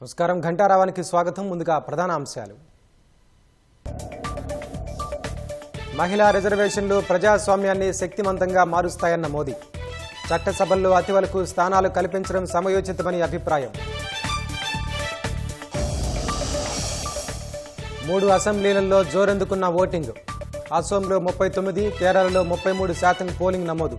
నమస్కారం. ఘంటారావానికి స్వాగతం. ముందుగా ప్రధాన అంశాలు. మహిళా రిజర్వేషన్లు ప్రజాస్వామ్యాన్ని శక్తివంతంగా మారుస్తాయన్న మోదీ. చట్టసభల్లో అతివలకు స్థానాలు కల్పించడం సమయోచితమని అభిప్రాయం. 3 అసెంబ్లీలలో జోరందుకున్న ఓటింగ్. అసోంలో 39, కేరళలో 33% పోలింగ్ నమోదు.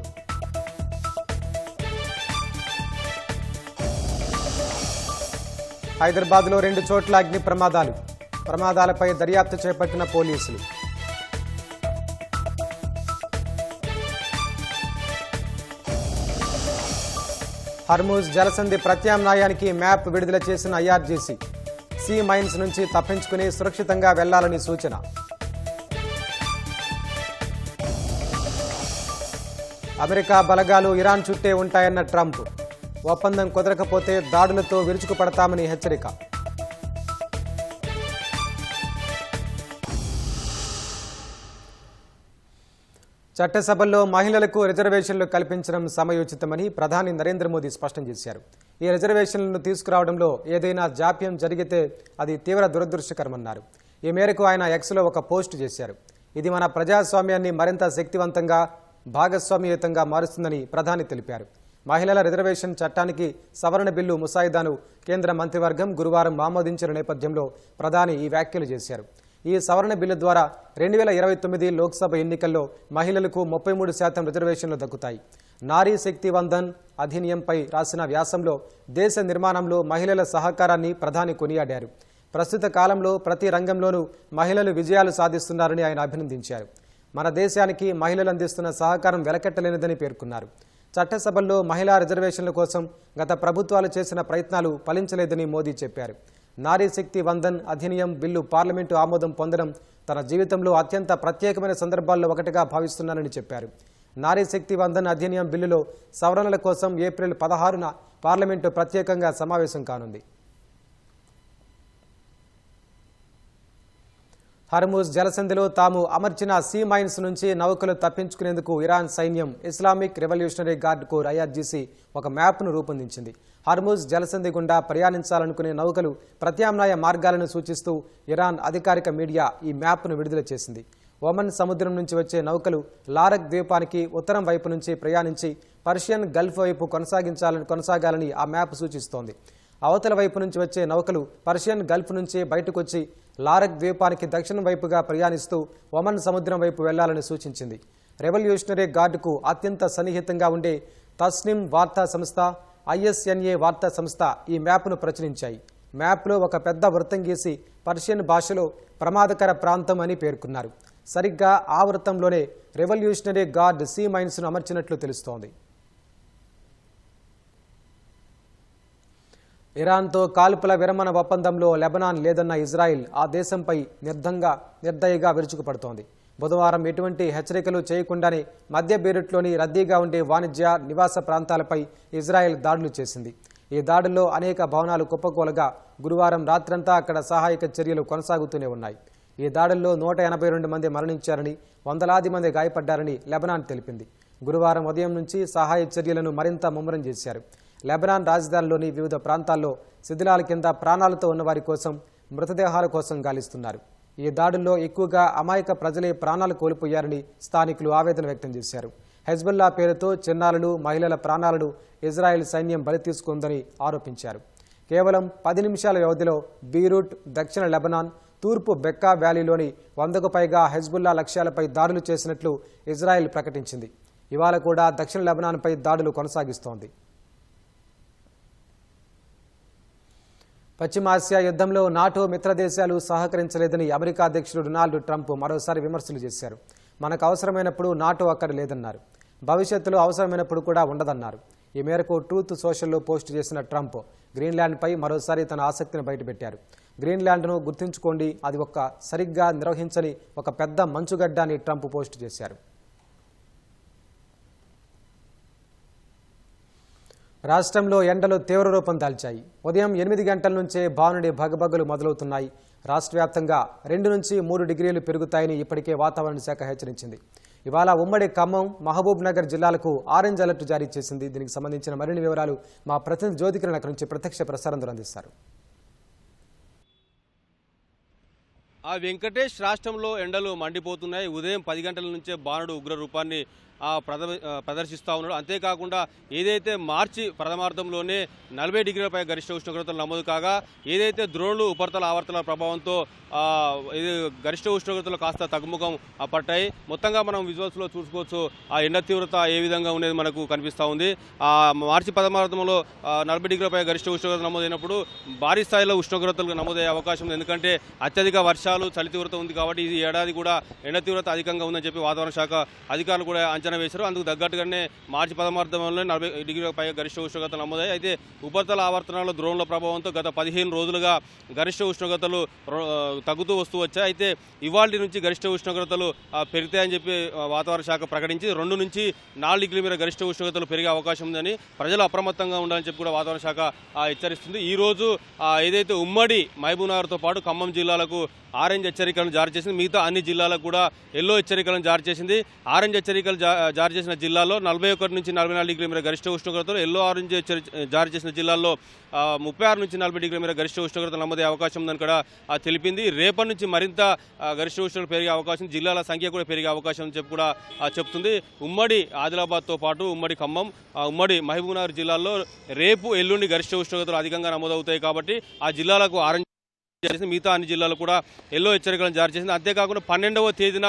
హైదరాబాద్లో 2 చోట్ల అగ్ని ప్రమాదాలు. ప్రమాదాలపై దర్యాప్తు చేపట్టిన పోలీసులు. హర్మూజ్ జలసంధి ప్రత్యామ్నాయానికి మ్యాప్ విడుదల చేసిన ఐఆర్జీసీ. సీ మైన్స్ నుంచి తప్పించుకుని సురక్షితంగా వెళ్లాలని సూచన. అమెరికా బలగాలు ఇరాన్ చుట్టే ఉంటాయన్న ట్రంప్. ఒప్పందం కుదరకపోతే దాడులతో విరుచుకుపడతామని హెచ్చరిక. చట్టసభల్లో మహిళలకు రిజర్వేషన్లు కల్పించడం సమయోచితమని ప్రధాని నరేంద్ర మోదీ స్పష్టం చేశారు. ఈ రిజర్వేషన్లను తీసుకురావడంలో ఏదైనా జాప్యం జరిగితే అది తీవ్ర దురదృష్టకరమన్నారు. ఈ మేరకు ఆయన ఎక్స్లో ఒక పోస్టు చేశారు. ఇది మన ప్రజాస్వామ్యాన్ని మరింత శక్తివంతంగా, భాగస్వామ్యయుతంగా మారుస్తుందని ప్రధాని తెలిపారు. మహిళల రిజర్వేషన్ చట్టానికి సవరణ బిల్లు ముసాయిదాను కేంద్ర మంత్రివర్గం గురువారం ఆమోదించిన నేపథ్యంలో ప్రధాని ఈ వ్యాఖ్యలు చేశారు. ఈ సవరణ బిల్లు ద్వారా 2029 లోక్సభ ఎన్నికల్లో మహిళలకు 33% రిజర్వేషన్లు దక్కుతాయి. నారీ శక్తి వందన్ అధినియంపై రాసిన వ్యాసంలో దేశ నిర్మాణంలో మహిళల సహకారాన్ని ప్రధాని కొనియాడారు. ప్రస్తుత కాలంలో ప్రతి రంగంలోనూ మహిళలు విజయాలు సాధిస్తున్నారని ఆయన అభినందించారు. మన దేశానికి మహిళలు అందిస్తున్న సహకారం వెలకట్టలేనిదని పేర్కొన్నారు. చట్టసభల్లో మహిళా రిజర్వేషన్ల కోసం గత ప్రభుత్వాలు చేసిన ప్రయత్నాలు ఫలించలేదని మోదీ చెప్పారు. నారీ శక్తి వందన్ అధినియం బిల్లు పార్లమెంటు ఆమోదం పొందడం తన జీవితంలో అత్యంత ప్రత్యేకమైన సందర్భాల్లో ఒకటిగా భావిస్తున్నానని చెప్పారు. నారీ శక్తి వందన్ అధినియం బిల్లులో సవరణల కోసం ఏప్రిల్ 16న పార్లమెంటు ప్రత్యేకంగా సమావేశం కానుంది. హర్మూజ్ జలసంధిలో తాము అమర్చిన సీ మైన్స్ నుంచి నౌకలు తప్పించుకునేందుకు ఇరాన్ సైన్యం Islamic revolutionary guard corps IRGC ఒక మ్యాప్ను రూపొందించింది. హర్మూజ్ జలసంధి గుండా ప్రయాణించాలనుకునే నౌకలు ప్రత్యామ్నాయ మార్గాలను సూచిస్తూ ఇరాన్ అధికారిక మీడియా ఈ మ్యాప్ను విడుదల చేసింది. ఒమన్ సముద్రం నుంచి వచ్చే నౌకలు లారక్ ద్వీపానికి ఉత్తరం వైపు నుంచి ప్రయాణించి పర్షియన్ గల్ఫ్ వైపు కొనసాగాలని ఆ మ్యాప్ సూచిస్తోంది. అవతల వైపు నుంచి వచ్చే నౌకలు పర్షియన్ గల్ఫ్ నుంచి బయటకొచ్చి లారక్ ద్వీపానికి దక్షిణం వైపుగా ప్రయాణిస్తూ ఒమన్ సముద్రం వైపు వెళ్లాలని సూచించింది. రెవల్యూషనరీ గార్డుకు అత్యంత సన్నిహితంగా ఉండే తస్నిమ్ వార్తా సంస్థ, ఐఎస్ఎన్ఏ వార్తా సంస్థ ఈ మ్యాప్ను ప్రచురించాయి. మ్యాప్లో ఒక పెద్ద వృత్తం గీసి పర్షియన్ భాషలో ప్రమాదకర ప్రాంతం అని పేర్కొన్నారు. సరిగ్గా ఆ వృత్తంలోనే రెవల్యూషనరీ గార్డ్ సీ మైన్స్ను అమర్చినట్లు తెలుస్తోంది. ఇరాన్తో కాల్పుల విరమణ ఒప్పందంలో లెబనాన్ లేదన్న ఇజ్రాయిల్ ఆ దేశంపై నిర్దయగా విరుచుకుపడుతోంది. బుధవారం ఎటువంటి హెచ్చరికలు చేయకుండానే మధ్య బీరుట్లోని రద్దీగా ఉండే వాణిజ్య నివాస ప్రాంతాలపై ఇజ్రాయెల్ దాడులు చేసింది. ఈ దాడుల్లో అనేక భవనాలు కుప్పకూలగా గురువారం రాత్రంతా అక్కడ సహాయక చర్యలు కొనసాగుతూనే ఉన్నాయి. ఈ దాడుల్లో 182 మంది మరణించారని, వందలాది మంది గాయపడ్డారని లెబనాన్ తెలిపింది. గురువారం ఉదయం నుంచి సహాయ చర్యలను మరింత ముమ్మరం చేశారు. లెబనాన్ రాజధానిలోని వివిధ ప్రాంతాల్లో శిథిలాల కింద ప్రాణాలతో ఉన్నవారి కోసం, మృతదేహాల కోసం గాలిస్తున్నారు. ఈ దాడుల్లో ఎక్కువగా అమాయక ప్రజలే ప్రాణాలు కోల్పోయారని స్థానికులు ఆవేదన వ్యక్తం చేశారు. హెజ్బుల్లా పేరుతో చిన్నారులు, మహిళల ప్రాణాలను ఇజ్రాయెల్ సైన్యం బలి తీసుకుందని ఆరోపించారు. కేవలం 10 నిమిషాల వ్యవధిలో బీరూట్, దక్షిణ లెబనాన్, తూర్పు బెక్కా వ్యాలీలోని 100కు పైగా హెజ్బుల్లా లక్ష్యాలపై దాడులు చేసినట్లు ఇజ్రాయెల్ ప్రకటించింది. ఇవాళ కూడా దక్షిణ లెబనాన్పై దాడులు కొనసాగిస్తోంది. పశ్చిమాసియా యుద్ధంలో నాటో మిత్రదేశాలు సహకరించలేదని అమెరికా అధ్యక్షుడు డొనాల్డ్ ట్రంప్ మరోసారి విమర్శలు చేశారు. మనకు అవసరమైనప్పుడు నాటో అక్కడ లేదన్నారు. భవిష్యత్తులో అవసరమైనప్పుడు కూడా ఉండదన్నారు. ఈ మేరకు ట్రూత్ సోషల్లో పోస్టు చేసిన ట్రంప్ గ్రీన్లాండ్పై మరోసారి తన ఆసక్తిని బయటపెట్టారు. గ్రీన్లాండ్ను గుర్తుంచుకోండి, అది సరిగ్గా నిర్వహించని ఒక పెద్ద మంచుగడ్డ అని ట్రంప్ పోస్టు చేశారు. రాష్ట్రంలో ఎండలు తీవ్ర రూపం దాల్చాయి. ఉదయం 8 గంటల నుంచే భానుడి భగభగలు మొదలవుతున్నాయి. రాష్ట్ర వ్యాప్తంగా 2 నుంచి 3 డిగ్రీలు పెరుగుతాయని ఇప్పటికే వాతావరణ శాఖ హెచ్చరించింది. ఇవాళ ఉమ్మడి ఖమ్మం, మహబూబ్ నగర్ జిల్లాలకు ఆరెంజ్ అలర్ట్ జారీ చేసింది. దీనికి సంబంధించిన మరిన్ని వివరాలు మా ప్రతినిధి జ్యోతికిరణ్ అక్కడి నుంచి ప్రత్యక్ష ప్రసారం ద్వారా అందిస్తారు. వెంకటేష్, రాష్ట్రంలో ఎండలు మండిపోతున్నాయి. ఉదయం 10 గంటల నుంచే భానుడు ఉగ్ర రూపాన్ని ప్రదర్శిస్తూ ఉన్నాడు. అంతేకాకుండా ఏదైతే మార్చి ప్రథమార్థంలోనే 40 డిగ్రీలపై గరిష్ట ఉష్ణోగ్రతలు నమోదు కాగా, ఏదైతే ద్రోణులు ఉపరితల ఆవర్తనాల ప్రభావంతో ఇది గరిష్ట ఉష్ణోగ్రతలు కాస్త తగ్గుముఖం పట్టాయి. మొత్తంగా మనం విజువల్స్లో చూసుకోవచ్చు ఆ ఎండ తీవ్రత ఏ విధంగా ఉండేది మనకు కనిపిస్తూ ఉంది. మార్చి ప్రథమార్థంలో 40 డిగ్రీలపై గరిష్ట ఉష్ణోగ్రత నమోదైనప్పుడు భారీ స్థాయిలో ఉష్ణోగ్రతలు నమోదయ్యే అవకాశం ఉంది. ఎందుకంటే అత్యధిక వర్షాలు, చలి తీవ్రత ఉంది కాబట్టి ఈ ఏడాది కూడా ఎండ తీవ్రత అధికంగా ఉందని చెప్పి వాతావరణ శాఖ అధికారులు కూడా అంచనా వేశారు. అందుకు తగ్గట్టుగానే మార్చి ప్రథమార్థంలో 40 డిగ్రీలపై గరిష్ట ఉష్ణోగ్రతలు నమోదయ్యాయి. అయితే ఉపరితల ఆవర్తనాల్లో ద్రోణుల ప్రభావంతో గత 15 రోజులుగా గరిష్ట ఉష్ణోగ్రతలు తగ్గుతూ వస్తూ వచ్చాయి. అయితే ఇవాళ నుంచి గరిష్ట ఉష్ణోగ్రతలు పెరుగుతాయని చెప్పి వాతావరణ శాఖ ప్రకటించి 2 నుంచి 4 డిగ్రీల మేర గరిష్ట ఉష్ణోగ్రతలు పెరిగే అవకాశం ఉందని, ప్రజలు అప్రమత్తంగా ఉండాలని చెప్పి కూడా వాతావరణ శాఖ హెచ్చరిస్తుంది. ఈ రోజు ఏదైతే ఉమ్మడి మహబూబ్నగర్తో పాటు ఖమ్మం జిల్లాలకు ఆరెంజ్ హెచ్చరికలను జారీ చేసింది. మిగతా అన్ని జిల్లాలకు కూడా ఎల్లో హెచ్చరికలను జారీ చేసింది. ఆరెంజ్ హెచ్చరికలు జారీ చేసిన జిల్లాల్లో 41 నుంచి 44 డిగ్రీల మేర గరిష్ట ఉష్ణోగ్రతలు, ఎల్లో ఆరెంజ్ జారీ చేసిన జిల్లాల్లో 36 నుంచి 40 డిగ్రీల మేర గరిష్ట ఉష్ణోగ్రతలు నమోదే అవకాశం ఉందని కూడా తెలిపింది. రేపటి నుంచి మరింత గరిష్ట ఉష్ణోగ్రత పెరిగే అవకాశం, జిల్లాల సంఖ్య కూడా పెరిగే అవకాశం అని చెప్పి కూడా చెప్తుంది. ఉమ్మడి ఆదిలాబాద్తో పాటు ఉమ్మడి ఖమ్మం, ఉమ్మడి మహబూబ్నగర్ జిల్లాల్లో రేపు ఎల్లుండి గరిష్ట ఉష్ణోగ్రతలు అధికంగా నమోదవుతాయి కాబట్టి ఆ జిల్లాలకు ఆరెంజ్ చేసింది. మిగతా అన్ని జిల్లాలు కూడా ఎల్లో హెచ్చరికలను జారీ చేసింది. అంతేకాకుండా 12వ తేదీన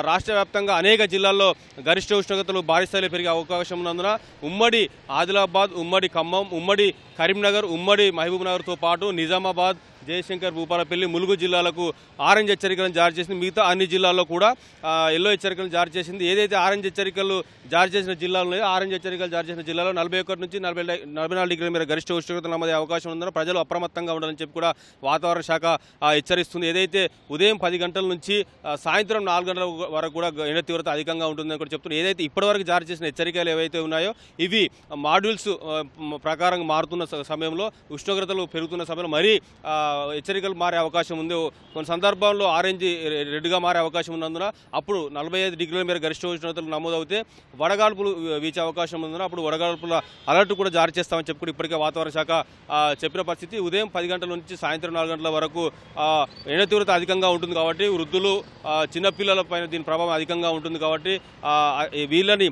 రాష్ట్ర వ్యాప్తంగా అనేక జిల్లాల్లో గరిష్ట ఉష్ణోగ్రతలు భారీ స్థాయిలో పెరిగే అవకాశం ఉన్నందున ఉమ్మడి ఆదిలాబాద్, ఉమ్మడి ఖమ్మం, ఉమ్మడి కరీంనగర్, ఉమ్మడి మహబూబ్నగర్తో పాటు నిజామాబాద్, జయశంకర్, భూపాలపల్లి, ములుగు జిల్లాలకు ఆరెంజ్ హెచ్చరికలను జారీ చేసింది. మిగతా అన్ని జిల్లాల్లో కూడా ఎల్లో హెచ్చరికలను జారీ చేసింది. ఏదైతే ఆరెంజ్ హెచ్చరికలు జారీ చేసిన జిల్లాలో ఆరెంజ్ హెచ్చరికలు జారీ చేసిన జిల్లాలో 41 నుంచి 44 డిగ్రీల మేర గరిష్ట ఉష్ణోగ్రతలు నమోదే అవకాశం ఉందని ప్రజలు అప్రమత్తంగా ఉండాలని చెప్పి కూడా వాతావరణ శాఖ హెచ్చరిస్తుంది. ఏదైతే ఉదయం 10 గంటల నుంచి సాయంత్రం 4 గంటల వరకు కూడా ఎండ తీవ్రత అధికంగా ఉంటుందని కూడా చెప్తున్నారు. ఏదైతే ఇప్పటివరకు జారీ చేసిన హెచ్చరికలు ఏవైతే ఉన్నాయో ఇవి మాడ్యూల్స్ ప్రకారం మారుతున్న సమయంలో, ఉష్ణోగ్రతలు పెరుగుతున్న సమయంలో మరీ హెచ్చరికలు మారే అవకాశం ఉంది. కొన్ని సందర్భాల్లో ఆరెంజ్ రెడ్గా మారే అవకాశం ఉన్నందున అప్పుడు 45 డిగ్రీల మేర గరిష్ట ఉష్ణోగ్రతలు నమోదవుతే వడగాల్పులు వీచే అవకాశం ఉన్నందున అప్పుడు వడగాల్పుల అలర్ట్ కూడా జారీ చేస్తామని చెప్పి ఇప్పటికే వాతావరణ శాఖ చెప్పిన పరిస్థితి. ఉదయం 10 గంటల నుంచి సాయంత్రం 4 గంటల వరకు ఎండ తీవ్రత అధికంగా ఉంటుంది కాబట్టి వృద్ధులు, చిన్నపిల్లల పైన దీని ప్రభావం అధికంగా ఉంటుంది కాబట్టి వీళ్ళని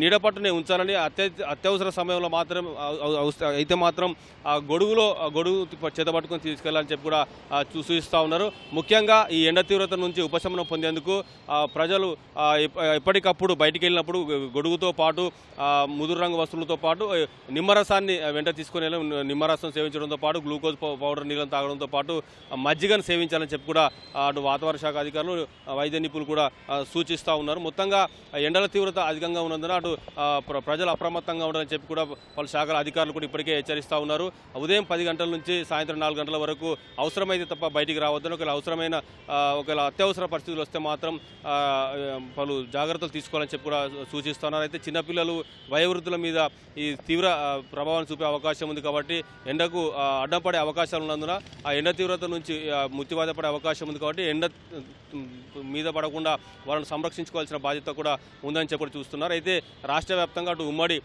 నీడపట్టునే ఉంచాలని, అత్యవసర సమయంలో మాత్రం అయితే మాత్రం గొడుగు చేతపట్టుకొని తీసుకెళ్లాలని చెప్పి కూడా సూచిస్తూ ఉన్నారు. ముఖ్యంగా ఈ ఎండ తీవ్రత నుంచి ఉపశమనం పొందేందుకు ప్రజలు ఎప్పటికప్పుడు బయటికి వెళ్ళినప్పుడు గొడుగుతో పాటు ముదురు రంగు వస్తువులతో పాటు నిమ్మరసాన్ని వెంట తీసుకుని నిమ్మరసం సేవించడంతో పాటు గ్లూకోజ్ పౌడర్ నీళ్ళని తాగడంతో పాటు మజ్జిగను సేవించాలని చెప్పి కూడా అటు వాతావరణ శాఖ అధికారులు, వైద్య నిపుణులు కూడా సూచిస్తూ ఉన్నారు. మొత్తంగా ఎండల తీవ్రత అధికంగా ఉన్నందున అటు ప్రజలు అప్రమత్తంగా ఉండాలని చెప్పి కూడా పలు శాఖల అధికారులు కూడా ఇప్పటికే హెచ్చరిస్తూ ఉన్నారు. ఉదయం 10 గంటల నుంచి సాయంత్రం 4 గంటల వరకు అవసరమైతే తప్ప బయటికి రావద్దని, ఒకవేళ అత్యవసర పరిస్థితులు వస్తే మాత్రం పలు జాగ్రత్తలు తీసుకోవాలని చెప్పి కూడా సూచిస్తున్నారు. అయితే చిన్నపిల్లలు, వయోవృద్ధుల మీద ఈ తీవ్ర ప్రభావం చూపే అవకాశం ఉంది కాబట్టి ఎండకు అడ్డం పడే అవకాశాలు ఉన్నందున ఆ ఎండ తీవ్రత నుంచి మృత్యుబాధ పడే అవకాశం ఉంది కాబట్టి ఎండ మీద పడకుండా వాళ్ళని సంరక్షించుకోవాల్సిన బాధ్యత కూడా ఉందని చెప్పి చూస్తున్నారు. అయితే రాష్ట్ర వ్యాప్తంగా అటు ఉమ్మడి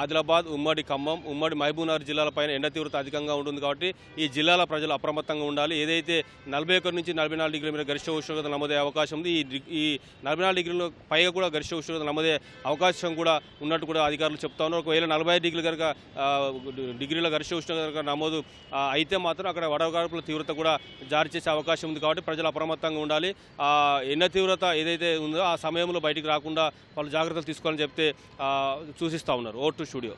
ఆదిలాబాద్, ఉమ్మడి ఖమ్మం, ఉమ్మడి మహబూబ్నగర్ జిల్లాలపైన ఎండ తీవ్రత అధికంగా ఉంటుంది కాబట్టి ఈ జిల్లాల ప్రజలు అప్రమత్తంగా ఉండాలి. ఏదైతే 41 నుంచి 44 డిగ్రీల మీద గరిష్ట ఉష్ణోగ్రత నమోదే అవకాశం ఉంది, ఈ 44 డిగ్రీల పైగా కూడా గరిష్ట ఉష్ణోగ్రత నమోదే అవకాశం కూడా ఉన్నట్టు కూడా అధికారులు చెప్తా ఉన్నారు. ఒకవేళ 45 డిగ్రీల గరిష్ట ఉష్ణోగ్రత నమోదు అయితే మాత్రం అక్కడ వడగాల్పుల తీవ్రత కూడా జారీ చేసే అవకాశం ఉంది కాబట్టి ప్రజలు అప్రమత్తంగా ఉండాలి. ఎండ తీవ్రత ఏదైతే ఉందో ఆ సమయంలో బయటికి రాకుండా వాళ్ళు జాగ్రత్తలు తీసుకోవాలని చెప్తే సూచిస్తూ ఉన్నారు. ఓ టు స్టూడియో.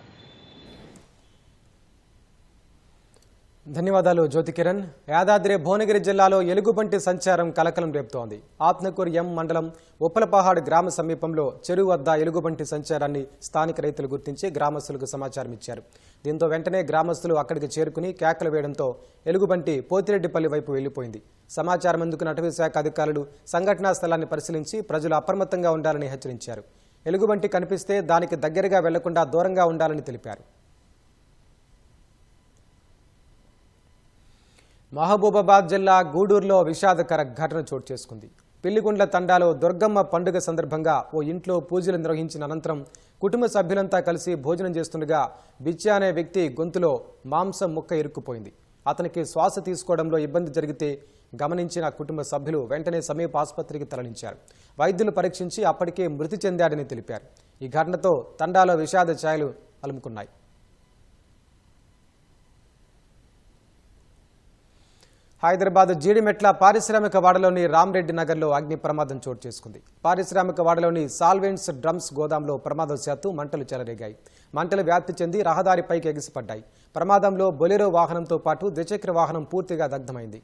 ధన్యవాదాలు జ్యోతికిరణ్. యాదాద్రి భువనగిరి జిల్లాలో ఎలుగుబంటి సంచారం కలకలం రేపుతోంది. ఆత్మకూరు ఎం మండలం ఉప్పలపహాడ్ గ్రామ సమీపంలో చెరువు వద్ద ఎలుగుబంటి సంచారాన్ని స్థానిక రైతులు గుర్తించి గ్రామస్తులకు సమాచారం ఇచ్చారు. దీంతో వెంటనే గ్రామస్తులు అక్కడికి చేరుకుని కేకలు వేయడంతో ఎలుగుబంటి పోతిరెడ్డిపల్లి వైపు వెళ్లిపోయింది. సమాచారం అందుకున్న అటవీ శాఖ అధికారులు సంఘటనా స్థలాన్ని పరిశీలించి ప్రజలు అప్రమత్తంగా ఉండాలని హెచ్చరించారు. ఎలుగుబంటి కనిపిస్తే దానికి దగ్గరగా వెళ్లకుండా దూరంగా ఉండాలని తెలిపారు. మహబూబాబాద్ జిల్లా గూడూరులో విషాదకర ఘటన చోటు చేసుకుంది. పిల్లిగుండ్ల తండాలో దుర్గమ్మ పండుగ సందర్భంగా ఓ ఇంట్లో పూజలు నిర్వహించిన అనంతరం కుటుంబ సభ్యులంతా కలిసి భోజనం చేస్తుండగా బిచ్చా అనే వ్యక్తి గొంతులో మాంసం ముక్క ఇరుక్కుపోయింది. అతనికి శ్వాస తీసుకోవడంలో ఇబ్బంది జరిగితే గమనించిన కుటుంబ సభ్యులు వెంటనే సమీప ఆసుపత్రికి తరలించారు. వైద్యులు పరీక్షించి అప్పటికే మృతి చెందాడని తెలిపారు. ఈ ఘటనతో తండాలో విషాద ఛాయలు అలుముకున్నాయి. హైదరాబాద్ జీడిమెట్ల పారిశ్రామిక వాడలోని రామ్రెడ్డి నగర్లో అగ్ని ప్రమాదం చోటు చేసుకుంది. పారిశ్రామిక వాడలోని సాల్వెంట్స్ డ్రమ్స్ గోదాంలో ప్రమాదవశాత్తు మంటలు చెలరేగాయి. మంటలు వ్యాప్తి చెంది రహదారిపైకి ఎగిసిపడ్డాయి. ప్రమాదంలో బొలెరో వాహనంతో పాటు ద్విచక్ర వాహనం పూర్తిగా దగ్ధమైంది.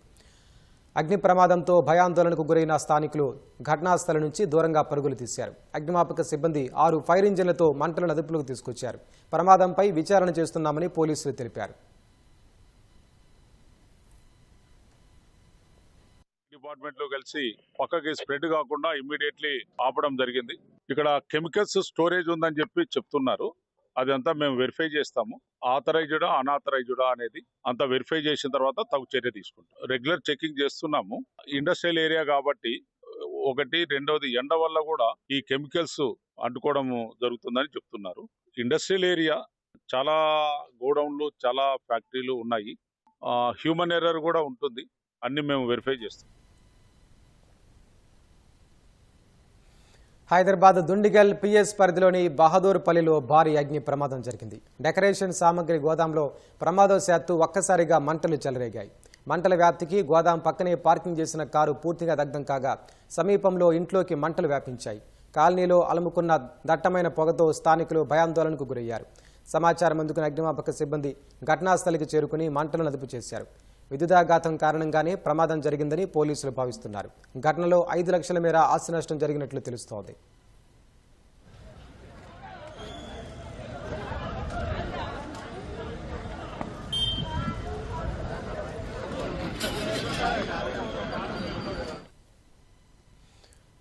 అగ్ని ప్రమాదంతో భయాందోళనకు గురైన స్థానికులు ఘటనాస్థలం నుంచి దూరంగా పరుగులు తీశారు. అగ్నిమాపక సిబ్బంది 6 ఫైర్ ఇంజిన్లతో మంటలను అదుపులోకి తీసుకొచ్చారు. ప్రమాదంపై విచారణ చేస్తున్నామని పోలీసులు తెలిపారు. డిపార్ట్మెంట్ లో కలిసి పక్కకి స్ప్రెడ్ కాకుండా ఇమ్మీడియట్లీ ఆపడం జరిగింది. ఇక్కడ కెమికల్స్ స్టోరేజ్ ఉందని చెప్పి చెప్తున్నారు. అదంతా మేము వెరిఫై చేస్తాము. ఆథరైజ్డా అన్ఆథరైజ్డా అనేది అంతా వెరిఫై చేసిన తర్వాత తగు చర్య తీసుకుంటాం. రెగ్యులర్ చెకింగ్ చేస్తున్నాము. ఇండస్ట్రియల్ ఏరియా కాబట్టి ఒకటి, రెండవది ఎండ వల్ల కూడా ఈ కెమికల్స్ అంటుకోవడం జరుగుతుందని చెప్తున్నారు. ఇండస్ట్రియల్ ఏరియా చాలా గోడౌన్లు, చాలా ఫ్యాక్టరీలు ఉన్నాయి. హ్యూమన్ ఎర్రర్ కూడా ఉంటుంది. అన్ని మేము వెరిఫై చేస్తాం. హైదరాబాద్ దుండిగల్ పిఎస్ పరిధిలోని బహదూర్పల్లిలో భారీ అగ్ని ప్రమాదం జరిగింది. డెకరేషన్ సామగ్రి గోదాంలో ప్రమాదవశాత్తు ఒక్కసారిగా మంటలు చెలరేగాయి. మంటల వ్యాప్తికి గోదాం పక్కనే పార్కింగ్ చేసిన కారు పూర్తిగా దగ్ధం కాగా సమీపంలో ఇంట్లోకి మంటలు వ్యాపించాయి. కాలనీలో అలుముకున్న దట్టమైన పొగతో స్థానికులు భయాందోళనకు గురయ్యారు. సమాచారం అందుకున్న అగ్నిమాపక సిబ్బంది ఘటనాస్థలికి చేరుకుని మంటలను అదుపు చేశారు. విద్యుదాఘాతం కారణంగానే ప్రమాదం జరిగిందని పోలీసులు భావిస్తున్నారు. ఘటనలో 5 లక్షల మేర ఆస్తి నష్టం జరిగినట్లు తెలుస్తోంది.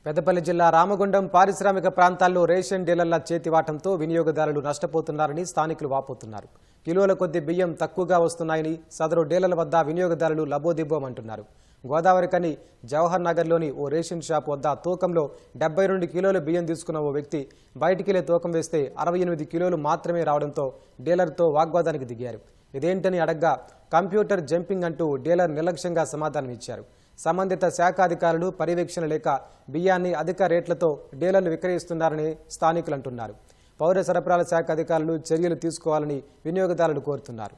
పెద్దపల్లి జిల్లా రామగుండం పారిశ్రామిక ప్రాంతాల్లో రేషన్ డీలర్ల చేతివాటంతో వినియోగదారులు నష్టపోతున్నారని స్థానికులు వాపోతున్నారు. కిలోల కొద్ది బియ్యం తక్కువగా వస్తున్నాయని సదరు డీలర్ల వద్ద వినియోగదారులు లబోదిబ్బోమంటున్నారు. గోదావరికని జవహర్ నగర్లోని ఓ రేషన్ షాప్ వద్ద తూకంలో 72 కిలోల బియ్యం తీసుకున్న ఓ వ్యక్తి బయటికెళ్లే తూకం వేస్తే 68 కిలోలు మాత్రమే రావడంతో డీలర్తో వాగ్వాదానికి దిగారు. ఇదేంటని అడగ్గా కంప్యూటర్ జంపింగ్ అంటూ డీలర్ నిర్లక్ష్యంగా సమాధానం ఇచ్చారు. సంబంధిత శాఖాధికారులు పర్యవేక్షణ లేక బియ్యాన్ని అధిక రేట్లతో డీలర్లు విక్రయిస్తున్నారని స్థానికులు అంటున్నారు. పౌర సరఫరాల శాఖ అధికారులు చర్యలు తీసుకోవాలని వినియోగదారులు కోరుతున్నారు.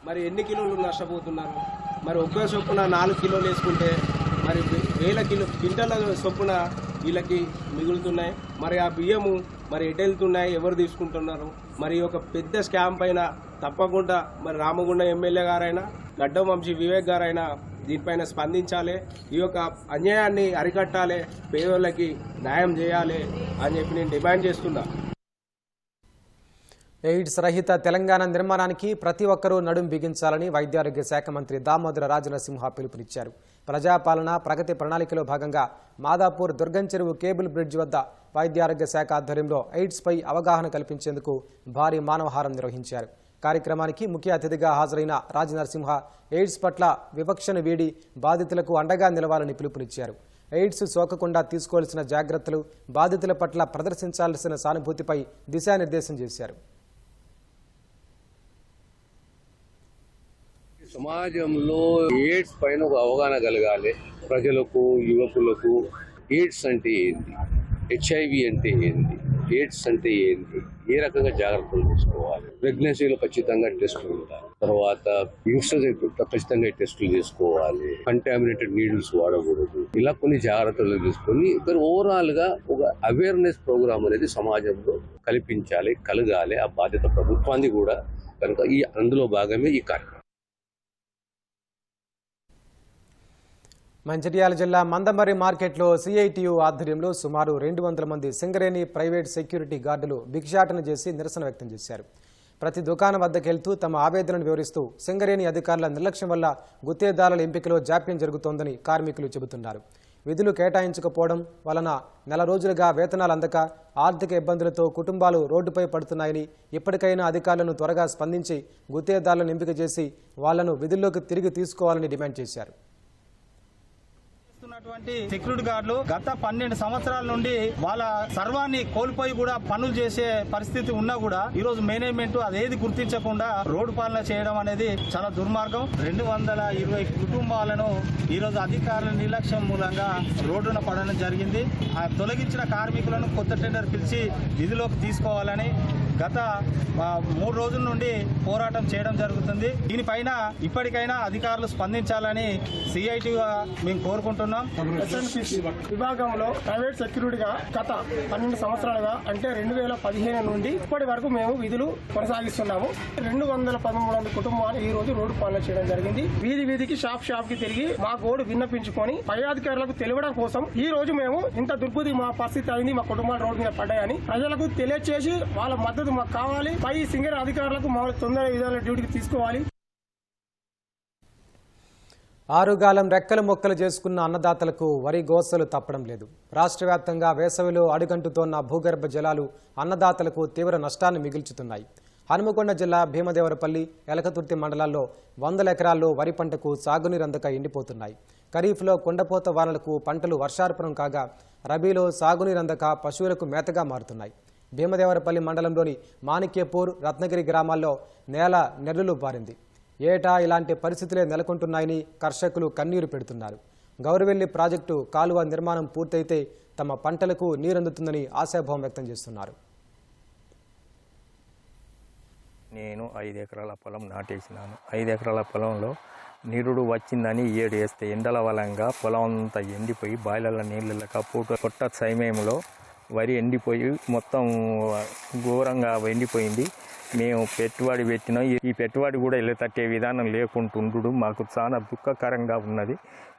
మరి ఎన్ని కిలోలు నష్టపోతున్నారు? మరి ఒక్క చొప్పున 4 కిలోలు వేసుకుంటే మరి వేల క్వింటాల చొప్పున వీళ్ళకి మిగులుతున్నాయి. మరి ఆ బియ్యము మరి ఎటు వెళ్తున్నాయి, ఎవరు తీసుకుంటున్నారు? మరి ఒక పెద్ద స్కామ్ పైన తప్పకుండా మరి రామగుండం ఎమ్మెల్యే గారైనా, గడ్డం వంశీ వివేక్ గారైనా దీనిపైన స్పందించాలి. ఈ యొక్క అన్యాయాన్ని అరికట్టాలి, పేదోళ్ళకి న్యాయం చేయాలి అని చెప్పి నేను డిమాండ్ చేస్తున్నా. ఎయిడ్స్ రహిత తెలంగాణ నిర్మాణానికి ప్రతి ఒక్కరూ నడుం బిగించాలని వైద్యారోగ్య శాఖ మంత్రి దామోదర రాజనరసింహ పిలుపునిచ్చారు. ప్రజాపాలన ప్రగతి ప్రణాళికలో భాగంగా మాదాపూర్ దుర్గం చెరువు కేబుల్ బ్రిడ్జ్ వద్ద వైద్యారోగ్య శాఖ ఆధ్వర్యంలో ఎయిడ్స్పై అవగాహన కల్పించేందుకు భారీ మానవహారం నిర్వహించారు. కార్యక్రమానికి ముఖ్య అతిథిగా హాజరైన రాజనరసింహ ఎయిడ్స్ పట్ల వివక్షను వీడి బాధితులకు అండగా నిలవాలని పిలుపునిచ్చారు. ఎయిడ్స్ సోకకుండా తీసుకోవాల్సిన జాగ్రత్తలు, బాధితుల పట్ల ప్రదర్శించాల్సిన సానుభూతిపై దిశానిర్దేశం చేశారు. సమాజంలో ఎయిడ్స్ పైన ఒక అవగాహన కలగాలి. ప్రజలకు, యువకులకు ఎయిడ్స్ అంటే ఏంటి, HIV అంటే ఏంటి, ఎయిడ్స్ అంటే ఏంటి, ఏ రకంగా జాగ్రత్తలు తీసుకోవాలి, ప్రెగ్నెన్సీలో ఖచ్చితంగా టెస్టులు ఉంటాయి, తర్వాత యంగ్స్టర్స్ ఖచ్చితంగా టెస్టులు చేసుకోవాలి, కంటామినేటెడ్ నీడిల్స్ వాడకూడదు, ఇలా కొన్ని జాగ్రత్తలు తీసుకొని ఓవరాల్ గా ఒక అవేర్నెస్ ప్రోగ్రామ్ అనేది సమాజంలో కల్పించాలి, కలగాలి. ఆ బాధ్యత ప్రభుత్వాన్ని కూడా కనుక అందులో భాగమే ఈ కార్యక్రమం. మంచిర్యాల జిల్లా మందమర్రి మార్కెట్లో సిఐటియు ఆధ్వర్యంలో సుమారు 200 మంది సింగరేణి ప్రైవేట్ సెక్యూరిటీ గార్డులు భిక్షాటన చేసి నిరసన వ్యక్తం చేశారు. ప్రతి దుకాణం వద్దకెళ్తూ తమ ఆవేదనను వివరిస్తూ సింగరేణి అధికారుల నిర్లక్ష్యం వల్ల గుత్తేదారుల ఎంపికలో జాప్యం జరుగుతోందని కార్మికులు చెబుతున్నారు. విధులు కేటాయించకపోవడం వలన నెల రోజులుగా వేతనాలు అందక ఆర్థిక ఇబ్బందులతో కుటుంబాలు రోడ్డుపై పడుతున్నాయని ఇప్పటికైనా అధికారులను త్వరగా స్పందించి గుత్తేదారులను ఎంపిక చేసి వాళ్లను విధుల్లోకి తిరిగి తీసుకోవాలని డిమాండ్ చేశారు. సెక్యూరిటీ గార్డులు గత 12 సంవత్సరాల నుండి వాళ్ళ సర్వాన్ని కోల్పోయి కూడా పనులు చేసే పరిస్థితి ఉన్నా కూడా ఈ రోజు మేనేజ్మెంట్ అదేది గుర్తించకుండా రోడ్డు పాలన చేయడం అనేది చాలా దుర్మార్గం. 220 కుటుంబాలను ఈ రోజు అధికారుల నిర్లక్ష్యం మూలంగా రోడ్డున పడడం జరిగింది. ఆ తొలగించిన కార్మికులను కొత్త టెండర్ పిలిచి విధిలోకి తీసుకోవాలని గత 3 రోజుల నుండి పోరాటం చేయడం జరుగుతుంది. దీనిపైన ఇప్పటికైనా అధికారులు స్పందించాలని సిఐటిగా మేము కోరుకుంటున్నాం. ఎస్ఎన్పిసి విభాగంలో ప్రైవేట్ సెక్యూరిటీగా గత 12 సంవత్సరాలుగా అంటే 2015 నుండి ఇప్పటి వరకు మేము విధులు కొనసాగిస్తున్నాము. 213 కుటుంబాలు ఈ రోజు రోడ్డు పాలన చేయడం జరిగింది. వీధి వీధికి షాప్ కి తిరిగి మా గోడు విన్నపించుకొని పై అధికారులకు తెలియడం కోసం ఈ రోజు మేము ఇంత దుర్బుద్ధి మా పరిస్థితి అయింది, మా కుటుంబాలు రోడ్డు మీద పడ్డాయని ప్రజలకు తెలియచేసి వాళ్ళ మద్దతు మాకు కావాలి. పై సింగర్ అధికారులకు మమ్మల్ని తొందర విధాల డ్యూటీకి తీసుకోవాలి. ఆరుగాలం రెక్కలు మొక్కలు చేసుకున్న అన్నదాతలకు వరి గోసలు తప్పడం లేదు. రాష్ట్ర వ్యాప్తంగా వేసవిలో అడుగంటుతోన్న భూగర్భ జలాలు అన్నదాతలకు తీవ్ర నష్టాన్ని మిగిల్చుతున్నాయి. హనుమకొండ జిల్లా భీమదేవరపల్లి, ఎలకతుర్తి మండలాల్లో 100 ఎకరాల్లో వరి పంటకు సాగునీరు అందక ఎండిపోతున్నాయి. ఖరీఫ్లో కొండపోత వానలకు పంటలు వర్షార్పణం కాగా రబీలో సాగునీరు అందక పశువులకు మేతగా మారుతున్నాయి. భీమదేవరపల్లి మండలంలోని మాణిక్యపూర్, రత్నగిరి గ్రామాల్లో నేల నెర్రులు పారింది. ఏటా ఇలాంటి పరిస్థితులే నెలకొంటున్నాయని కర్షకులు కన్నీరు పెడుతున్నారు. గౌరవెల్లి ప్రాజెక్టు కాలువ నిర్మాణం పూర్తయితే తమ పంటలకు నీరందుతుందని ఆశాభావం వ్యక్తం చేస్తున్నారు. నేను 5 ఎకరాల పొలం నాటేసినాను. 5 ఎకరాల పొలంలో నీరుడు వచ్చిందని 7 వేస్తే ఎండల వలంగా పొలం అంతా ఎండిపోయి బాయిలర్ల నీళ్ళక పొట్ట సమయంలో వరి ఎండిపోయి మొత్తం ఘోరంగా ఎండిపోయింది. మేము పెట్టుబడి పెట్టినాం. ఈ పెట్టుబడి కూడా ఇల్లు తట్టే విధానం లేకుంటుండడు మాకు చాలా దుఃఖకరంగా ఉన్నది.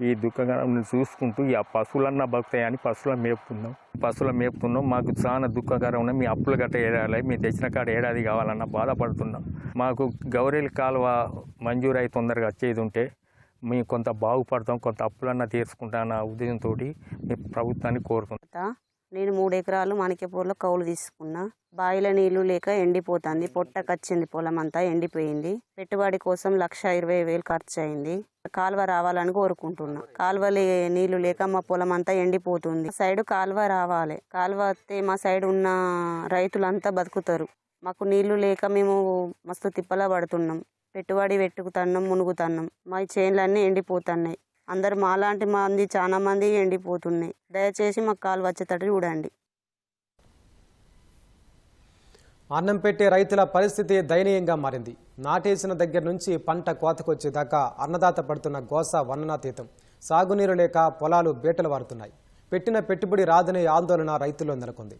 ఈ దుఃఖకరం చూసుకుంటూ ఈ పశువులన్నా బతుకుతాయని పశువుల మేపుతున్నాం. మాకు చాలా దుఃఖకరం ఉన్నది. మీ అప్పులు గట్ట ఏడాలి, మీ తెచ్చిన కాడ ఏడాది కావాలన్నా బాధపడుతున్నాం. మాకు గౌరెల్ కాలువ మంజూరు అయి తొందరగా వచ్చేది ఉంటే మేము కొంత బాగుపడతాం, కొంత అప్పులన్నా తీర్చుకుంటామన్న ఉద్దేశంతో మీ ప్రభుత్వాన్ని కోరుతున్నాం. నేను 3 ఎకరాలు మాణిక్యపూర్లో కౌలు తీసుకున్నా. బావిల నీళ్లు లేక ఎండిపోతుంది. పొట్టకొచ్చింది, పొలం అంతా ఎండిపోయింది. పెట్టుబడి కోసం 1,20,000 ఖర్చు అయింది. కాలువ రావాలని కోరుకుంటున్నా. కాలువ నీళ్లు లేక మా పొలం అంతా ఎండిపోతుంది. సైడ్ కాలువ రావాలి. కాలువ వస్తే మా సైడ్ ఉన్న రైతులంతా బతుకుతారు. మాకు నీళ్లు లేక మేము మస్తు తిప్పలా పడుతున్నాం. పెట్టుబడి పెట్టుకుతున్నాం, మునుగుతున్నాం. మా చేనులన్నీ ఎండిపోతున్నాయి. అందరు మాలాంటి మంది చాలా మంది ఎండిపోతున్నాయి. దయచేసి మాకు కాలు వచ్చేటట్టు చూడండి. అన్నం పెట్టే రైతుల పరిస్థితి దయనీయంగా మారింది. నాటేసిన దగ్గర నుంచి పంట కోతకొచ్చేదాకా అన్నదాత పడుతున్న గోస వర్ణనాతీతం. సాగునీరు లేక పొలాలు బీటలు వారుతున్నాయి. పెట్టిన పెట్టుబడి రాదనే ఆందోళన రైతుల్లో నెలకొంది.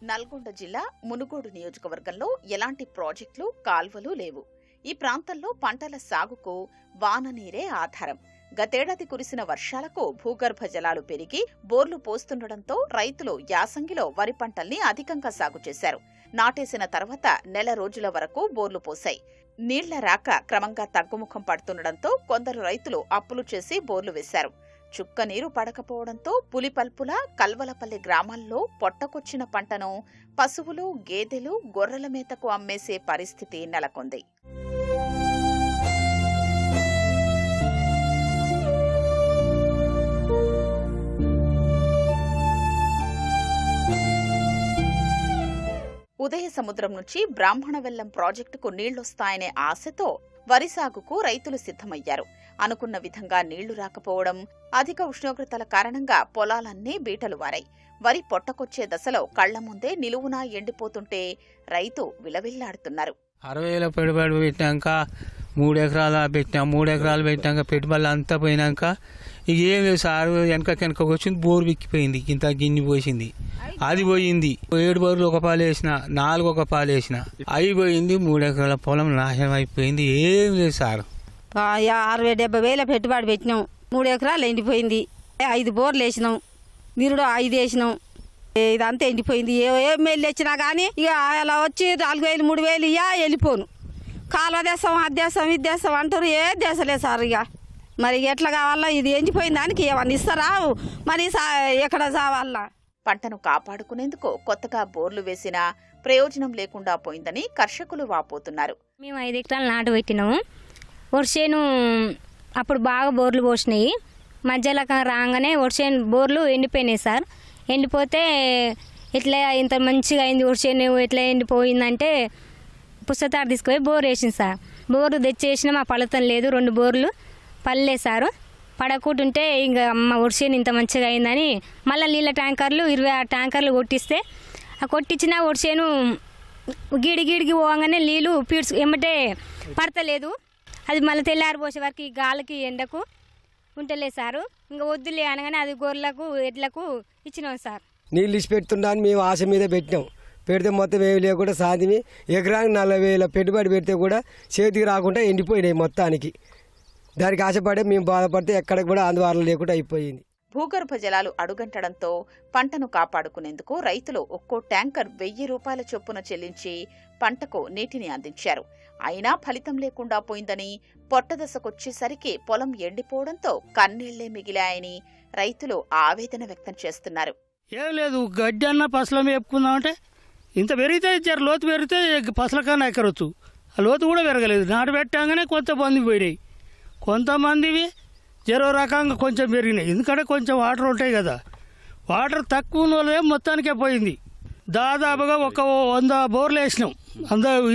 నల్గొండ జిల్లా మునుగోడు నియోజకవర్గంలో ఎలాంటి ప్రాజెక్టులు, కాల్వలు లేవు. ఈ ప్రాంతంలో పంటల సాగుకు వాన నీరే ఆధారం. గతేడాది కురిసిన వర్షాలకు భూగర్భ జలాలు పెరిగి బోర్లు పోస్తుండటంతో రైతులు యాసంగిలో వరి పంటల్ని అధికంగా సాగు చేశారు. నాటేసిన తర్వాత నెల రోజుల వరకు బోర్లు పోశాయి. నీళ్ల రాక క్రమంగా తగ్గుముఖం పడుతుండటంతో కొందరు రైతులు అప్పులు చేసి బోర్లు వేశారు. చుక్క నీరు పడకపోవడంతో పులిపల్పుల, కల్వలపల్లి గ్రామాల్లో పొట్టకొచ్చిన పంటను పశువులు, గేదెలు, గొర్రెల మేతకు అమ్మేసే పరిస్థితి నెలకొంది. ఉదయ సముద్రం నుంచి బ్రాహ్మణవెల్లం ప్రాజెక్టుకు నీళ్లొస్తాయనే ఆశతో వరి సాగుకు రైతులు సిద్ధమయ్యారు. అనుకున్న విధంగా నీళ్లు రాకపోవడం, అధిక ఉష్ణోగ్రతల కారణంగా పొలాలన్నీ బీటలు వారాయి. వరి పొట్టకొచ్చే దశలో కళ్ల ముందే నిలువునా ఎండిపోతుంటే రైతు విలవిల్లాడుతున్నారు. 60,000 పెట్టుబడి పెట్టినాక 3 ఎకరాలు పెట్టినా. 3 ఎకరాలు పెట్టినాక పెట్టుబడులు అంతా పోయినాక ఇక ఏం లేదు సార్. వెనక వచ్చింది, బోరు విక్కిపోయింది. ఇంత గిన్నె పోసింది, అది పోయింది. 7 బోర్లు ఒక పాలు వేసిన, 4 ఒక పాలు వేసిన, అవి పోయింది. 3 ఎకరాల పొలం నాశనం అయిపోయింది. ఏం లేదు సార్. 60,000-70,000 పెట్టుబడి పెట్టినాం. 3 ఎకరాలు ఎండిపోయింది. 5 బోర్లు వేసినాం, నిరుడు 5 వేసినాం. ఇదంతా ఎండిపోయింది. ఏ మేలు తెచ్చినా కానీ ఇక అలా వచ్చి 4,000 3,000 ఇయ్యా వెళ్ళిపోను. కాలువ దేశం, అది దేశం, ఇది దేశం అంటారు. ఏ దేశం లేదు సార్. ఇక మరి ఎట్లా కావాలా ఇది ఎండిపోయిన దానికి ఏమన్నా ఇస్తారా మరి ఎక్కడ చావాలా పంటను కాపాడుకునేందుకు కొత్తగా బోర్లు వేసినా ప్రయోజనం లేకుండా పోయిందని కర్షకులు వాపోతున్నారు. మేము 5 ఎకరాలు నాటు పెట్టినాము. వర్షేను అప్పుడు బాగా బోర్లు పోసినాయి. మధ్యలో రాగానే వర్షేను బోర్లు ఎండిపోయినాయి సార్. ఎండిపోతే ఇట్లా ఇంత మంచిగా అయింది వర్షేను ఎట్లా ఎండిపోయిందంటే పుస్తకాలు తీసుకుపోయి బోర్ వేసింది సార్. బోర్లు తెచ్చేసినా మా ఫలితం లేదు. 2 బోర్లు పడలేసారు. పడకుంటుంటే ఇంకా అమ్మ వర్షేను ఇంత మంచిగా అయిందని మళ్ళీ నీళ్ళ ట్యాంకర్లు 26 ట్యాంకర్లు కొట్టిస్తే ఆ కొట్టించిన వర్షేను గిడిగిడికి పోగానే నీళ్ళు ఎమ్మటే పడతలేదు. అది మళ్ళీ తెల్లారి పోసే వరకు ఈ గాలికి ఎండకు ఉంటలేదు సారు. ఇంకా వద్దులే అనగానే అది గొర్రెలకు ఎడ్లకు ఇచ్చినాం సార్. నీళ్ళు ఇచ్చి పెడుతున్నాను మేము ఆశ మీద పెట్టినాం. పెడితే మొత్తం ఏమి లేకుండా సాధిమి ఎకరానికి 40,000 పెట్టుబడి పెడితే కూడా చేతికి రాకుండా ఎండిపోయినాయి మొత్తానికి. దానికి ఆశపడే మేము బాధపడితే ఎక్కడికి కూడా అందుబాటులో లేకుండా అయిపోయింది. భూగర్భ జలాలు అడుగంటడంతో పంటను కాపాడుకునేందుకు రైతులు ఒక్కో ట్యాంకర్ 1,000 రూపాయల చొప్పున చెల్లించి పంటకు నీటిని అందించారు. అయినా ఫలితం లేకుండా పోయిందని పొట్టదశకొచ్చేసరికి పొలం ఎండిపోవడంతో కన్నీళ్లే మిగిలాయని రైతులు ఆవేదన వ్యక్తం చేస్తున్నారు. ఏం లేదు గడ్డి అన్న పసలం వేపుకుందామంటే ఇంత పెరిగితే జర లోతు పెరిగితే పసల కన్నా ఎక్కరొచ్చు. ఆ లోతు కూడా పెరగలేదు. నాటు పెట్టగానే కొంతమంది పోయినాయి. కొంతమందివి జరో రకంగా కొంచెం పెరిగినాయి. ఎందుకంటే కొంచెం వాటర్ ఉంటాయి కదా. వాటర్ తక్కువ వాళ్ళే మొత్తానికే పోయింది. దాదాపుగా 100 బోర్లు వేసినాం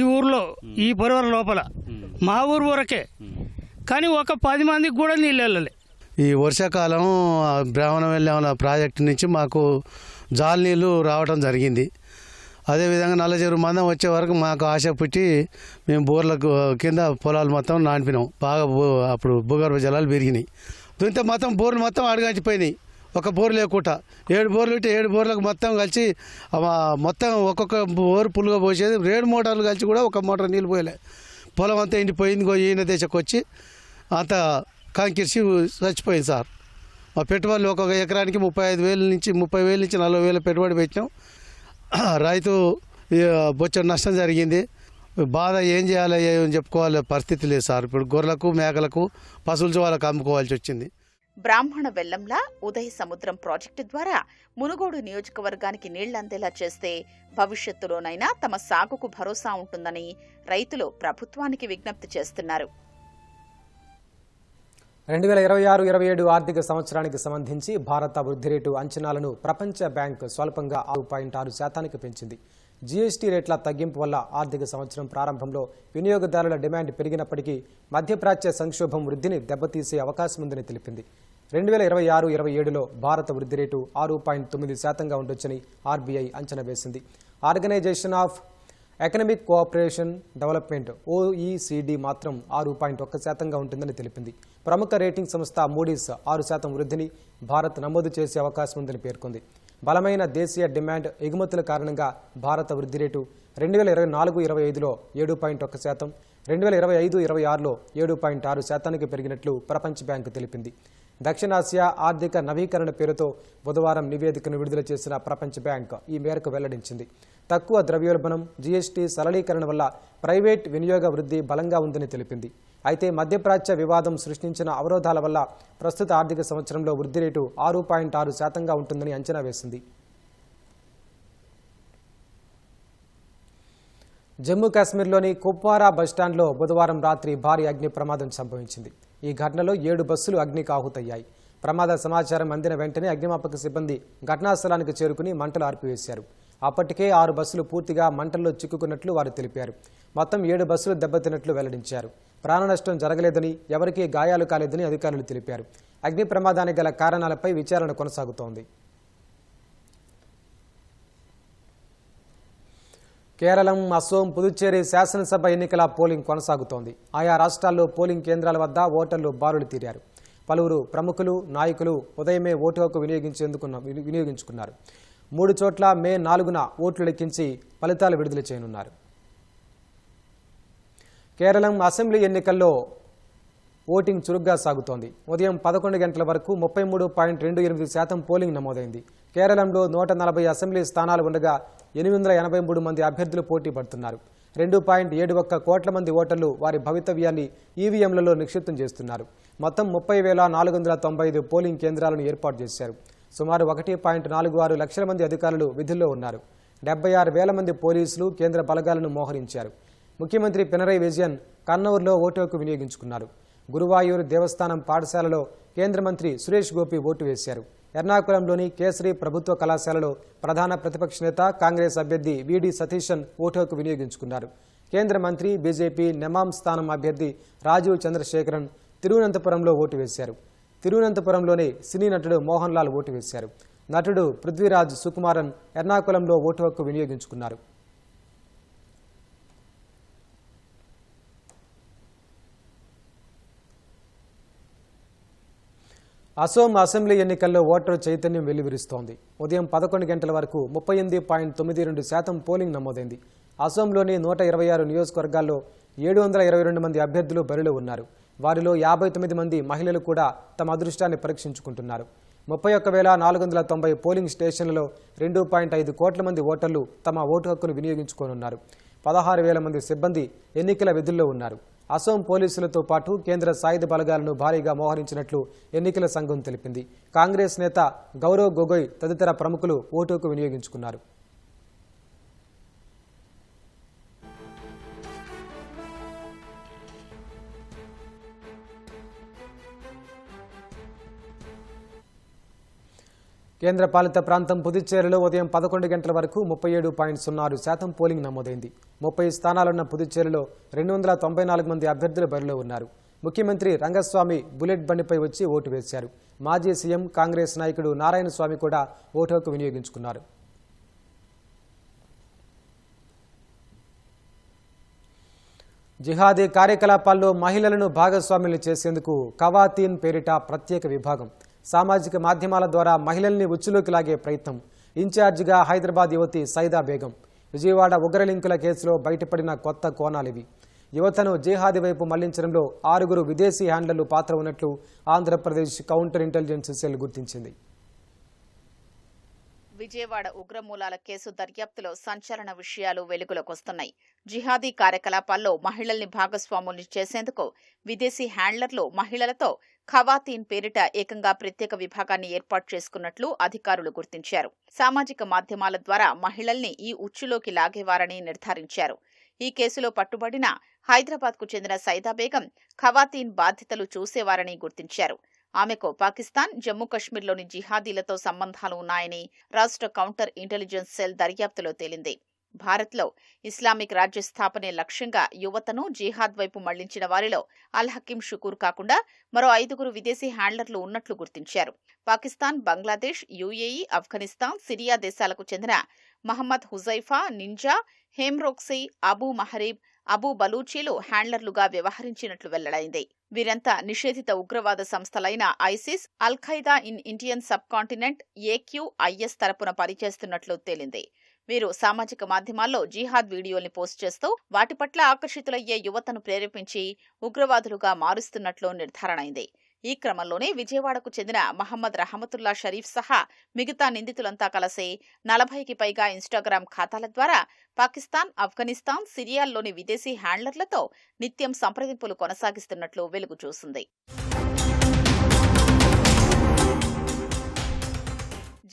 ఈ ఊర్లో ఈ పొరవర లోపల మా ఊరు వరకే. కానీ ఒక 10 మందికి కూడా నీళ్ళు వెళ్ళలే. ఈ వర్షాకాలం బ్రాహ్మణం వెళ్ళే ప్రాజెక్టు నుంచి మాకు జాలి నీళ్ళు రావడం జరిగింది. అదేవిధంగా నల్లచెరువు మందం వచ్చే వరకు మాకు ఆశ పుట్టి మేము బోర్లకు కింద పొలాలు మొత్తం నానిపినాం. బాగా అప్పుడు భూగర్భ జలాలు పెరిగినాయి. దీంతో మొత్తం బోర్లు మొత్తం అడుగంచిపోయినాయి. ఒక బోర్ లేకుండా 7 బోర్లు ఉంటే 7 బోర్లకు మొత్తం కలిసి మొత్తం ఒక్కొక్క బోరు పుల్లుగా పోసేది. 7 మోటార్లు కలిసి కూడా ఒక మోటార్ నీళ్ళు పోయలే. పొలం అంతా ఎండిపోయింది. ఈయన దేశకు వచ్చి అంత కాంకిరిసి చచ్చిపోయింది సార్. మా పెట్టుబడులు ఒక ఎకరానికి 35,000 నుంచి 40,000 పెట్టుబడి పెట్టినాం. రైతు బొచ్చడి నష్టం జరిగింది. బాధ ఏం చేయాలి ఏం చెప్పుకోవాలి పరిస్థితి లేదు సార్. ఇప్పుడు గొర్రెలకు మేకలకు పశువులు వాళ్ళకు అమ్ముకోవాల్సి వచ్చింది. బ్రాహ్మణ వెల్లంలా ఉదయ సముద్రం ప్రాజెక్టు ద్వారా మునుగోడు నియోజకవర్గానికి నీళ్లందేలా చేస్తే భవిష్యత్తులోనైనా తమ సాగుకు భరోసా ఉంటుందని రైతులు ప్రభుత్వానికి విజ్ఞప్తి చేస్తున్నారు. 2026-27 ఆర్థిక సంవత్సరానికి సంబంధించి భారత వృద్ధి రేటు అంచనాలను ప్రపంచ బ్యాంక్ స్వల్పంగా 6.6% పెంచింది. జీఎస్టీ రేట్ల తగ్గింపు వల్ల ఆర్థిక సంవత్సరం ప్రారంభంలో వినియోగదారుల డిమాండ్ పెరిగినప్పటికీ మధ్యప్రాచ్య సంక్షోభం వృద్ధిని దెబ్బతీసే అవకాశం ఉందని తెలిపింది. 2026-27లో భారత వృద్ధి రేటు 6.9% ఉండొచ్చని ఆర్బీఐ అంచనా వేసింది. Organisation of economic cooperation development OECD మాత్రం 6.1% ఉంటుందని తెలిపింది. ప్రముఖ రేటింగ్ సంస్థ మూడీస్ 6% వృద్ధిని భారత్ నమోదు చేసే అవకాశం ఉందని పేర్కొంది. బలమైన దేశీయ డిమాండ్ ఎగుమతుల కారణంగా భారత వృద్ధి రేటు 2024-25లో 7.1%, 2025-26లో 7.6% పెరిగినట్లు ప్రపంచ బ్యాంకు తెలిపింది. దక్షిణాసియా ఆర్థిక నవీకరణ పేరుతో బుధవారం నివేదికను విడుదల చేసిన ప్రపంచ బ్యాంక్ ఈ మేరకు వెల్లడించింది. తక్కువ ద్రవ్యోల్బణం, జీఎస్టీ సరళీకరణ వల్ల ప్రైవేట్ వినియోగ వృద్ధి బలంగా ఉందని తెలిపింది. అయితే మధ్యప్రాచ్య వివాదం సృష్టించిన అవరోధాల వల్ల ప్రస్తుత ఆర్థిక సంవత్సరంలో వృద్ధి రేటు 6.6% ఉంటుందని అంచనా వేసింది. జమ్మూ కాశ్మీర్లోని కుప్వారా బస్టాండ్లో బుధవారం రాత్రి భారీ అగ్ని ప్రమాదం సంభవించింది. ఈ ఘటనలో 7 బస్సులు అగ్నికి ఆహుతయ్యాయి. ప్రమాద సమాచారం అందిన వెంటనే అగ్నిమాపక సిబ్బంది ఘటనా స్థలానికి చేరుకుని మంటలు ఆర్పివేశారు. అప్పటికే 6 బస్సులు పూర్తిగా మంటల్లో చిక్కుకున్నట్లు వారు తెలిపారు. మొత్తం 7 బస్సులు దెబ్బతిన్నట్లు వెల్లడించారు. ప్రాణనష్టం జరగలేదని, ఎవరికీ గాయాలు కాలేదని అధికారులు తెలిపారు. అగ్ని ప్రమాదానికి గల కారణాలపై విచారణ కొనసాగుతోంది. కేరళం, అసోం, పుదుచ్చేరి శాసనసభ ఎన్నికల పోలింగ్ కొనసాగుతోంది. ఆయా రాష్ట్రాల్లో పోలింగ్ కేంద్రాల వద్ద ఓటర్లు బారులు తీరారు. పలువురు ప్రముఖులు, నాయకులు ఉదయమే ఓటు హక్కు వినియోగించుకున్నారు. 3 చోట్ల మే 4న ఓట్లు లెక్కించి ఫలితాలు విడుదల చేయనున్నారు. కేరళం అసెంబ్లీ ఎన్నికల్లో ఓటింగ్ చురుగ్గా సాగుతోంది. ఉదయం 11 గంటల వరకు 33.28% పోలింగ్ నమోదైంది. కేరళంలో 140 అసెంబ్లీ స్థానాలు ఉండగా 883 మంది అభ్యర్థులు పోటీ పడుతున్నారు. 2.71 కోట్ల మంది ఓటర్లు వారి భవితవ్యాన్ని ఈవీఎంలలో నిక్షిప్తం చేస్తున్నారు. మొత్తం 30,495 పోలింగ్ కేంద్రాలను ఏర్పాటు చేశారు. సుమారు 1.46 లక్షల మంది అధికారులు విధుల్లో ఉన్నారు. 76,000 మంది పోలీసులు కేంద్ర బలగాలను మోహరించారు. ముఖ్యమంత్రి పినరయి విజయన్ కన్నూరులో ఓటు హక్కు వినియోగించుకున్నారు. గురువాయూరు దేవస్థానం పాఠశాలలో కేంద్ర మంత్రి సురేష్ గోపి ఓటు వేశారు. ఎర్నాకుళంలోని కేసరి ప్రభుత్వ కళాశాలలో ప్రధాన ప్రతిపక్ష నేత కాంగ్రెస్ అభ్యర్థి విడి సతీశన్ ఓటు హక్కు వినియోగించుకున్నారు. కేంద్ర మంత్రి బీజేపీ నెమాం స్థానం అభ్యర్థి రాజీవ్ చంద్రశేఖరన్ తిరువనంతపురంలో ఓటు వేశారు. తిరువనంతపురంలోని సినీ నటుడు మోహన్ లాల్ ఓటు వేశారు. నటుడు పృథ్వీరాజ్ సుకుమారన్ ఎర్నాకుళంలో ఓటు హక్కు వినియోగించుకున్నారు. అసోం అసెంబ్లీ ఎన్నికల్లో ఓటరు చైతన్యం వెల్లివిరుస్తోంది. ఉదయం 11 గంటల వరకు 38.92% పోలింగ్ నమోదైంది. అసోంలోని 126 నియోజకవర్గాల్లో 722 మంది అభ్యర్థులు బరిలో ఉన్నారు. వారిలో 59 మంది మహిళలు కూడా తమ అదృష్టాన్ని పరీక్షించుకుంటున్నారు. 31,490 పోలింగ్ స్టేషన్లలో 2.5 కోట్ల మంది ఓటర్లు తమ ఓటు హక్కును వినియోగించుకోనున్నారు. 16,000 మంది సిబ్బంది ఎన్నికల విధుల్లో ఉన్నారు. అసోం పోలీసులతో పాటు కేంద్ర సాయుధ బలగాలను భారీగా మోహరించినట్లు ఎన్నికల సంఘం తెలిపింది. కాంగ్రెస్ నేత గౌరవ్ గొగోయ్ తదితర ప్రముఖులు ఓటు హక్కు వినియోగించుకున్నారు. కేంద్ర పాలిత ప్రాంతం పుదుచ్చేరిలో ఉదయం 11 గంటల వరకు 37.06% పోలింగ్ నమోదైంది. 30 స్థానాలున్న పుదుచ్చేరిలో 294 మంది అభ్యర్థులు బరిలో ఉన్నారు. ముఖ్యమంత్రి రంగస్వామి బుల్లెట్ బండిపై వచ్చి ఓటు వేశారు. మాజీ సీఎం కాంగ్రెస్ నాయకుడు నారాయణస్వామి కూడా ఓటు హక్కు వినియోగించుకున్నారు. జిహాదీ కార్యకలాపాల్లో మహిళలను భాగస్వాములు చేసేందుకు ఖవాతీన్ పేరిట ప్రత్యేక విభాగం. సామాజిక మాధ్యమాల ద్వారా మహిళల్ని ఉచ్చులోకి లాగే ప్రయత్నం. ఇన్ఛార్జిగా హైదరాబాద్ యువతి సైదా బేగం. విజయవాడ ఉగ్రలింకుల కేసులో బయటపడిన కొత్త కోణాలివి. యువతను జిహాదీ వైపు మళ్లించడంలో 6 విదేశీ హ్యాండ్లర్లు పాత్ర ఉన్నట్లు ఆంధ్రప్రదేశ్ కౌంటర్ ఇంటెలిజెన్స్ సెల్ గుర్తించింది. విజయవాడ ఉగ్రమూలాల కేసు దర్యాప్తులో సంచలన విషయాలు వెలుగులోకొస్తున్నాయి. జిహాదీ కార్యకలాపాల్లో మహిళల్ని భాగస్వాముల్ని చేసేందుకు విదేశీ హ్యాండ్లర్లు మహిళలతో ఖవాతీన్ పేరిట ఏకంగా ప్రత్యేక విభాగాన్ని ఏర్పాటు చేసుకున్నట్లు అధికారులు గుర్తించారు. సామాజిక మాధ్యమాల ద్వారా మహిళల్ని ఈ ఉచ్చులోకి లాగేవారని నిర్ధారించారు. ఈ కేసులో పట్టుబడిన హైదరాబాద్కు చెందిన సైదా బేగం ఖవాతీన్ బాధ్యతలు చూసేవారని గుర్తించారు. ఆమెకు పాకిస్తాన్, జమ్మూ కశ్మీర్లోని జిహాదీలతో సంబంధాలు ఉన్నాయని రాష్ట్ర కౌంటర్ ఇంటెలిజెన్స్ సెల్ దర్యాప్తులో తేలింది. భారత్లో ఇస్లామిక్ రాజ్య స్థాపనే లక్ష్యంగా యువతను జిహాద్ వైపు మళ్లించిన వారిలో అల్ హకీం షుకూర్ కాకుండా మరో 5 విదేశీ హ్యాండ్లర్లు ఉన్నట్లు గుర్తించారు. పాకిస్తాన్, బంగ్లాదేశ్, యుఏఈ, ఆఫ్ఘనిస్తాన్, సిరియా దేశాలకు చెందిన మహమ్మద్ హుజైఫా, నింజా, హేమ్రోక్సీ, అబూ మహరీబ్, అబూ బలూచీలు హ్యాండ్లర్లుగా వ్యవహరించినట్లు వెల్లడైంది. వీరంతా నిషేధిత ఉగ్రవాద సంస్థలైన ISIS, al Qaeda in Indian subcontinent, AQIS తరపున పనిచేస్తున్నట్లు తేలింది. వీరు సామాజిక మాధ్యమాల్లో జిహాద్ వీడియోల్ని పోస్ట్ చేస్తూ వాటి పట్ల ఆకర్షితులయ్యే యువతను ప్రేరేపించి ఉగ్రవాదులుగా మారుస్తున్నట్లు నిర్ధారణైంది. ఈ క్రమంలోనే విజయవాడకు చెందిన మహమ్మద్ రహమతుల్లా షరీఫ్ సహా మిగతా నిందితులంతా కలిసి 40కి పైగా ఇన్స్టాగ్రామ్ ఖాతాల ద్వారా పాకిస్తాన్, ఆఫ్ఘనిస్తాన్, సిరియాల్లోని విదేశీ హ్యాండ్లర్లతో నిత్యం సంప్రదింపులు కొనసాగిస్తున్నట్లు వెలుగు చూసింది.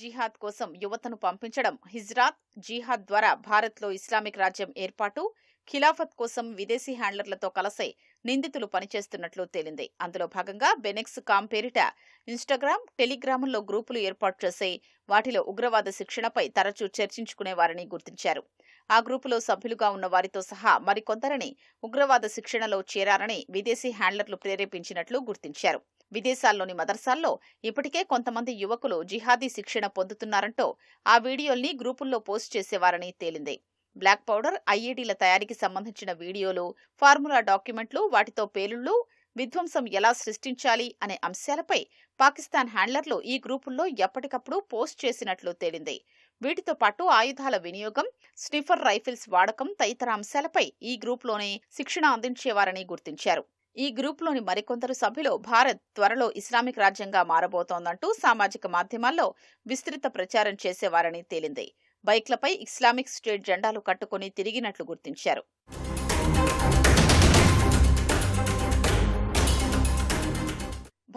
జిహాద్ కోసం యువతను పంపించడం, హిజ్రాత్, జిహాద్ ద్వారా భారత్లో ఇస్లామిక్ రాజ్యం ఏర్పాటు, ఖిలాఫత్ కోసం విదేశీ హ్యాండ్లర్లతో కలిసి నిందితులు పనిచేస్తున్నట్లు తేలింది. అందులో భాగంగా బెనెక్స్ కామ్ పేరిట ఇన్స్టాగ్రామ్, టెలిగ్రామ్లో గ్రూపులు ఏర్పాటు చేసి వాటిలో ఉగ్రవాద శిక్షణపై తరచూ చర్చించుకునేవారని గుర్తించారు. ఆ గ్రూపులో సభ్యులుగా ఉన్న వారితో సహా మరికొందరిని ఉగ్రవాద శిక్షణలో చేరారని విదేశీ హ్యాండ్లర్లు ప్రేరేపించినట్లు గుర్తించారు. విదేశాల్లోని మదర్సాల్లో ఇప్పటికే కొంతమంది యువకులు జిహాదీ శిక్షణ పొందుతున్నారంటూ ఆ వీడియోల్ని గ్రూపుల్లో పోస్ట్ చేసేవారని తేలింది. బ్లాక్ పౌడర్, ఐఈడీల తయారీకి సంబంధించిన వీడియోలు, ఫార్ములా డాక్యుమెంట్లు, వాటితో పేలుళ్లు, విధ్వంసం ఎలా సృష్టించాలి అనే అంశాలపై పాకిస్తాన్ హ్యాండ్లర్లు ఈ గ్రూపుల్లో ఎప్పటికప్పుడు పోస్ట్ చేసినట్లు తేలింది. వీటితో పాటు ఆయుధాల వినియోగం, స్నిఫర్ రైఫిల్స్ వాడకం తదితర అంశాలపై ఈ గ్రూప్లోనే శిక్షణ అందించేవారని గుర్తించారు. ఈ గ్రూప్లోని మరికొందరు సభ్యులు భారత్ త్వరలో ఇస్లామిక్ రాజ్యంగా మారబోతోందంటూ సామాజిక మాధ్యమాల్లో విస్తృత ప్రచారం చేసేవారని తేలింది. బైక్లపై ఇస్లామిక్ స్టేట్ జెండాలు కట్టుకుని తిరిగినట్లు గుర్తించారు.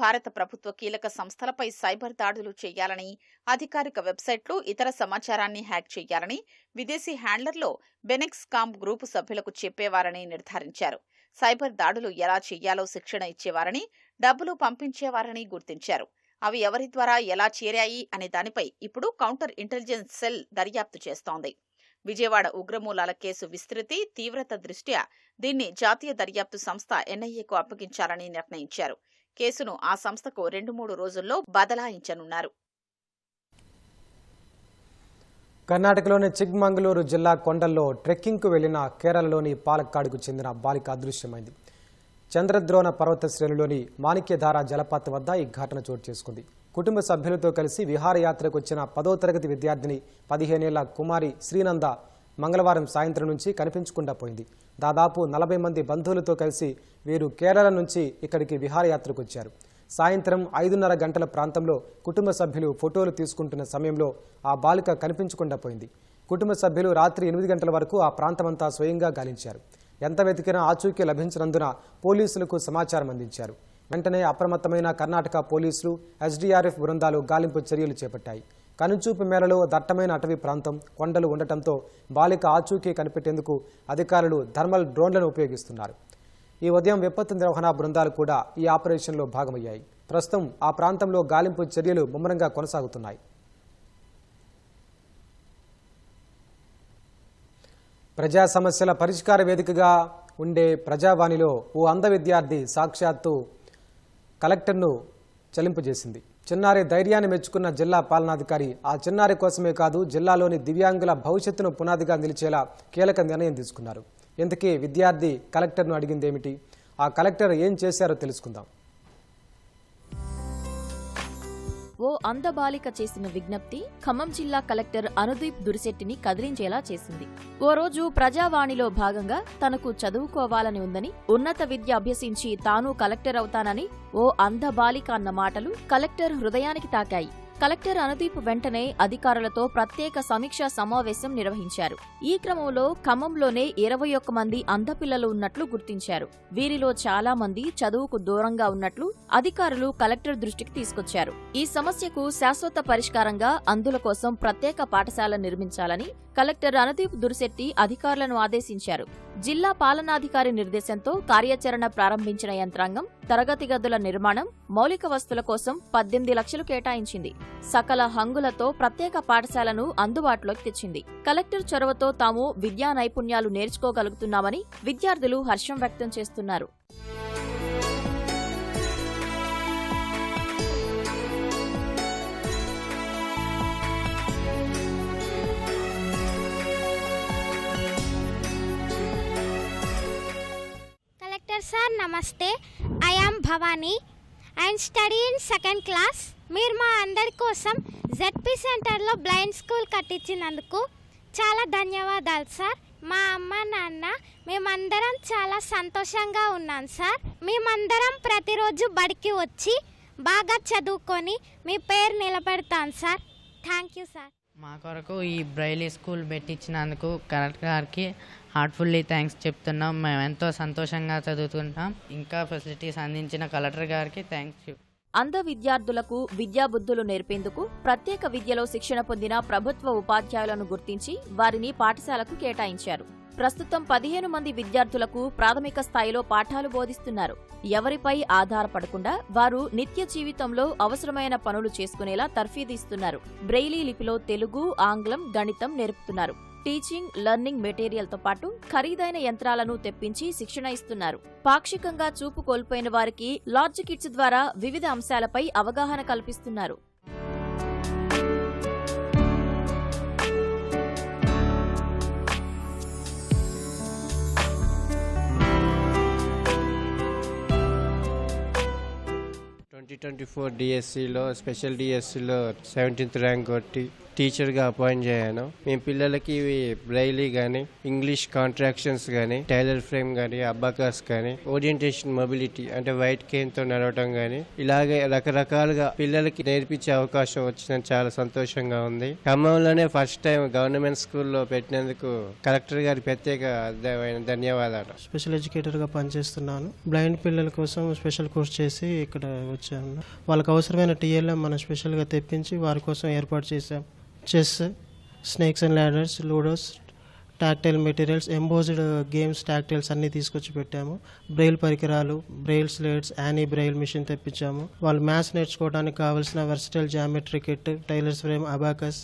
భారత ప్రభుత్వ కీలక సంస్థలపై సైబర్ దాడులు చేయాలని, అధికారిక వెబ్సైట్లు, ఇతర సమాచారాన్ని హ్యాక్ చేయాలని విదేశీ హ్యాండ్లర్లో బెనెక్స్ కామ్ గ్రూపు సభ్యులకు చెప్పేవారని నిర్ధారించారు. సైబర్ దాడులు ఎలా చేయాలో శిక్షణ ఇచ్చేవారని, డబ్బులు పంపించేవారని గుర్తించారు. అవి ఎవరి ద్వారా ఎలా చేరాయి అనే దానిపై ఇప్పుడు కౌంటర్ ఇంటెలిజెన్స్ సెల్ దర్యాప్తు చేస్తోంది. విజయవాడ ఉగ్రమూలాల కేసు విస్తృతి, తీవ్రత దృష్ట్యా దీన్ని జాతీయ దర్యాప్తు సంస్థ ఎన్ఐఏకు అప్పగించాలని నిర్ణయించారు. కేసును ఆ సంస్థకు 2-3 రోజుల్లో బదలాయించనున్నారు. కర్ణాటకలోని చిక్మంగళూరు జిల్లా కొండల్లో ట్రెక్కింగ్కు వెళ్లిన కేరళలోని పాలక్కాడుకు చెందిన బాలిక అదృశ్యమైంది. చంద్రద్రోణ పర్వత శ్రేణిలోని మాణిక్యధార జలపాతం వద్ద ఈ ఘటన చోటు చేసుకుంది. కుటుంబ సభ్యులతో కలిసి విహారయాత్రకు వచ్చిన 10వ తరగతి విద్యార్థిని 15 ఏళ్ల కుమారి శ్రీనంద మంగళవారం సాయంత్రం నుంచి కనిపించకుండా పోయింది. దాదాపు 40 మంది బంధువులతో కలిసి వీరు కేరళ నుంచి ఇక్కడికి విహారయాత్రకు వచ్చారు. సాయంత్రం 5:30 గంటల ప్రాంతంలో కుటుంబ సభ్యులు ఫోటోలు తీసుకుంటున్న సమయంలో ఆ బాలిక కనిపించకుండా పోయింది. కుటుంబ సభ్యులు రాత్రి 8 గంటల వరకు ఆ ప్రాంతమంతా స్వయంగా గాలించారు. ఎంత వెతికినా ఆచూకీ లభించనందున పోలీసులకు సమాచారం అందించారు. వెంటనే అప్రమత్తమైన కర్ణాటక పోలీసులు, ఎస్డీఆర్ఎఫ్ బృందాలు గాలింపు చర్యలు చేపట్టాయి. కనుచూపు మేరలో దట్టమైన అటవీ ప్రాంతం, కొండలు ఉండటంతో బాలిక ఆచూకీ కనిపెట్టేందుకు అధికారులు థర్మల్ డ్రోన్లను ఉపయోగిస్తున్నారు. ఈ ఉదయం విపత్తు నిర్వహణ బృందాలు కూడా ఈ ఆపరేషన్లో భాగమయ్యాయి. ప్రస్తుతం ఆ ప్రాంతంలో గాలింపు చర్యలు ముమ్మరంగా కొనసాగుతున్నాయి. ప్రజా సమస్యల పరిష్కార వేదికగా ఉండే ప్రజావాణిలో ఓ అంధ విద్యార్థి సాక్షాత్తు కలెక్టర్ను చెల్లింపజేసింది. చిన్నారి ధైర్యాన్ని మెచ్చుకున్న జిల్లా పాలనాధికారి ఆ చిన్నారి కోసమే కాదు, జిల్లాలోని దివ్యాంగుల భవిష్యత్తును పునాదిగా నిలిచేలా కీలక నిర్ణయం తీసుకున్నారు. ఇంతకీ విద్యార్థి కలెక్టర్ను అడిగిందేమిటి, ఆ కలెక్టర్ ఏం చేశారో తెలుసుకుందాం. ఓ అంధ బాలిక చేసిన విజ్ఞప్తి ఖమ్మం జిల్లా కలెక్టర్ అనుదీప్ దురిశెట్టిని కదిలించేలా చేసింది. ఓ రోజు ప్రజావాణిలో భాగంగా తనకు చదువుకోవాలని ఉందని, ఉన్నత విద్య అభ్యసించి తాను కలెక్టర్ అవుతానని ఓ అంధ బాలిక అన్న మాటలు కలెక్టర్ హృదయానికి తాకాయి. కలెక్టర్ అనుదీప్ వెంటనే అధికారులతో ప్రత్యేక సమీక్షా సమావేశం నిర్వహించారు. ఈ క్రమంలో ఖమ్మంలోనే 21 మంది అంధపిల్లలు ఉన్నట్లు గుర్తించారు. వీరిలో చాలా మంది చదువుకు దూరంగా ఉన్నట్లు అధికారులు కలెక్టర్ దృష్టికి తీసుకొచ్చారు. ఈ సమస్యకు శాశ్వత పరిష్కారంగా అంధుల కోసం ప్రత్యేక పాఠశాల నిర్మించాలని కలెక్టర్ అనుదీప్ దురిశెట్టి అధికారులను ఆదేశించారు. జిల్లా పాలనాధికారి నిర్దేశంతో కార్యాచరణ ప్రారంభించిన యంత్రాంగం తరగతి గదుల నిర్మాణం, మౌలిక వస్తుల కోసం 18 లక్షలు కేటాయించింది. సకల హంగులతో ప్రత్యేక పాఠశాలను అందుబాటులోకి తెచ్చింది. కలెక్టర్ చొరవతో తాము విద్యా నైపుణ్యాలు నేర్చుకోగలుగుతున్నామని విద్యార్థులు హర్షం వ్యక్తం చేస్తున్నారు. Sir, Namaste. I am Bhavani. I am studying in 2nd class. మీరు మా అందరి కోసం ZP సెంటర్లో బ్లైండ్ స్కూల్ కట్టించినందుకు చాలా ధన్యవాదాలు సార్. మా అమ్మ నాన్న మేమందరం చాలా సంతోషంగా ఉన్నాం సార్. మేమందరం ప్రతిరోజు బడికి వచ్చి బాగా చదువుకొని మీ పేరు నిలబెడతాం సార్. Thank you sir. మా కొరకు ఈ బ్రైలీ స్కూల్ పెట్టించినందుకు కలెక్టర్ గారికి హార్ట్ఫుల్లీ థ్యాంక్స్ చెప్తున్నాం. మేము ఎంతో సంతోషంగా చదువుతుంటాం. ఇంకా ఫెసిలిటీస్ అందించిన కలెక్టర్ గారికి థ్యాంక్స్. అంధ విద్యార్థులకు విద్యాబుద్ధులు నేర్పేందుకు ప్రత్యేక విద్యలో శిక్షణ పొందిన ప్రభుత్వ ఉపాధ్యాయులను గుర్తించి వారిని పాఠశాలకు కేటాయించారు. ప్రస్తుతం 15 మంది విద్యార్థులకు ప్రాథమిక స్థాయిలో పాఠాలు బోధిస్తున్నారు. ఎవరిపై ఆధారపడకుండా వారు నిత్య జీవితంలో అవసరమైన పనులు చేసుకునేలా తర్ఫీదిస్తున్నారు. బ్రెయిలీ లిపిలో తెలుగు, ఆంగ్లం, గణితం నేర్పుతున్నారు. టీచింగ్, లెర్నింగ్ మెటీరియల్తో పాటు ఖరీదైన యంత్రాలను తెప్పించి శిక్షణ ఇస్తున్నారు. పాక్షికంగా చూపు కోల్పోయిన వారికి లార్జ్ కిట్స్ ద్వారా వివిధ అంశాలపై అవగాహన కల్పిస్తున్నారు. DSCలో స్పెషల్ డిఎస్సిలో 17th ర్యాంక్ కొట్టి టీచర్గా అపాయింట్ చేశాను. మేము పిల్లలకి బ్రైలీ కానీ, ఇంగ్లీష్ కాంట్రాక్షన్స్ కానీ, టైలర్ ఫ్రేమ్ కానీ, అబాకస్ కానీ, ఓరియంటేషన్ మొబిలిటీ అంటే వైట్ కేన్తో నడవటం కానీ, ఇలాగే రకరకాలుగా పిల్లలకి నేర్పించే అవకాశం వచ్చిన చాలా సంతోషంగా ఉంది. ఖమ్మంలోనే ఫస్ట్ టైం గవర్నమెంట్ స్కూల్లో పెట్టినందుకు కలెక్టర్ గారి ప్రత్యేక ధన్యవాదాలు. స్పెషల్ ఎడ్యుకేటర్గా పనిచేస్తున్నాను. బ్లైండ్ పిల్లల కోసం స్పెషల్ కోర్స్ చేసి ఇక్కడ వచ్చాను. వాళ్ళకి అవసరమైన టీఎల్ఎం మనం స్పెషల్గా తెప్పించి వారి కోసం ఏర్పాటు చేశాం. Chess, snakes and ladders, ludos, tactile materials, embossed games, tactiles అన్నీ తీసుకొచ్చి పెట్టాము. బ్రెయిల్ పరికరాలు, బ్రెయిల్ స్లేట్స్, యానీ బ్రెయిల్ మిషన్ తెప్పించాము. వాళ్ళు మ్యాథ్స్ నేర్చుకోవడానికి కావాల్సిన versatile geometry kit, Taylor's frame, abacus,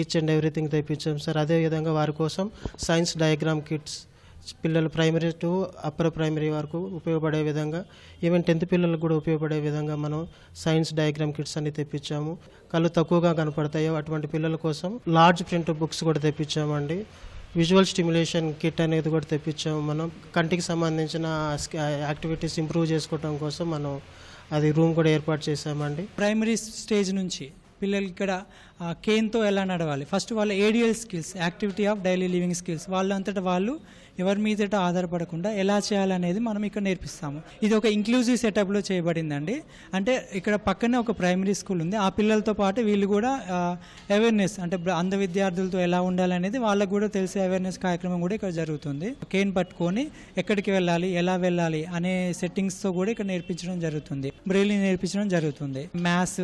each and everything తెప్పించాం సార్. అదేవిధంగా వారి కోసం సైన్స్ డయాగ్రామ్ కిట్స్, పిల్లలు ప్రైమరీ టు అప్పర్ ప్రైమరీ వరకు ఉపయోగపడే విధంగా, ఈవెన్ 10th పిల్లలకు కూడా ఉపయోగపడే విధంగా మనం సైన్స్ డయాగ్రామ్ కిట్స్ అన్ని తెప్పించాము. కళ్ళు తక్కువగా కనపడతాయో అటువంటి పిల్లల కోసం లార్జ్ ప్రింట్ బుక్స్ కూడా తెప్పించామండి. విజువల్ స్టిమ్యులేషన్ కిట్ అనేది కూడా తెప్పించాము. మనం కంటికి సంబంధించిన యాక్టివిటీస్ ఇంప్రూవ్ చేసుకోవడం కోసం మనం అది రూమ్ కూడా ఏర్పాటు చేశామండి. ప్రైమరీ స్టేజ్ నుంచి పిల్లలకి ఇక్కడ కేన్తో ఎలా నడవాలి, ఫస్ట్ వాళ్ళ ADL skills, activity of daily living skills, వాళ్ళంతటా వాళ్ళు ఎవరి మీదట ఆధారపడకుండా ఎలా చేయాలనేది మనం ఇక్కడ నేర్పిస్తాము. ఇది ఒక ఇంక్లూజివ్ సెటప్లో చేయబడిందండి. అంటే ఇక్కడ పక్కనే ఒక ప్రైమరీ స్కూల్ ఉంది. ఆ పిల్లలతో పాటు వీళ్ళు కూడా అవేర్నెస్, అంటే అంధ విద్యార్థులతో ఎలా ఉండాలనేది వాళ్ళకు కూడా తెలిసే అవేర్నెస్ కార్యక్రమం కూడా ఇక్కడ జరుగుతుంది. కేన్ పట్టుకొని ఎక్కడికి వెళ్ళాలి, ఎలా వెళ్ళాలి అనే సెట్టింగ్స్తో కూడా ఇక్కడ నేర్పించడం జరుగుతుంది. బ్రెయిలీ నేర్పించడం జరుగుతుంది. మ్యాథ్స్,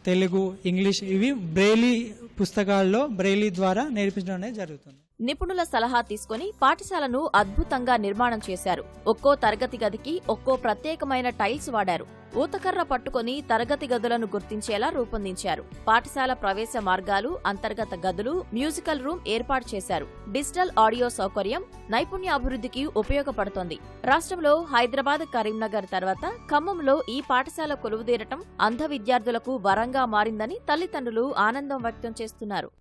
తెలుగు, ఇంగ్లీష్ ఇవి బ్రెయిలీ పుస్తకాల్లో బ్రెయిలీ ద్వారా నేర్పించడం అనేది జరుగుతుంది. నిపుణుల సలహా తీసుకుని పాఠశాలను అద్భుతంగా నిర్మాణం చేశారు. ఒక్కో తరగతి గదికి ఒక్కో ప్రత్యేకమైన టైల్స్ వాడారు. ఊతకర్ర పట్టుకుని తరగతి గదులను గుర్తించేలా రూపొందించారు. పాఠశాల ప్రవేశ మార్గాలు, అంతర్గత గదులు, మ్యూజికల్ రూమ్ ఏర్పాటు చేశారు. డిజిటల్ ఆడియో సౌకర్యం నైపుణ్యాభివృద్ధికి ఉపయోగపడుతోంది. రాష్ట్రంలో హైదరాబాద్, కరీంనగర్ తర్వాత ఖమ్మంలో ఈ పాఠశాల కొలువుదీరటం అంధ విద్యార్థులకు వరంగా మారిందని తల్లిదండ్రులు ఆనందం వ్యక్తం చేస్తున్నారు.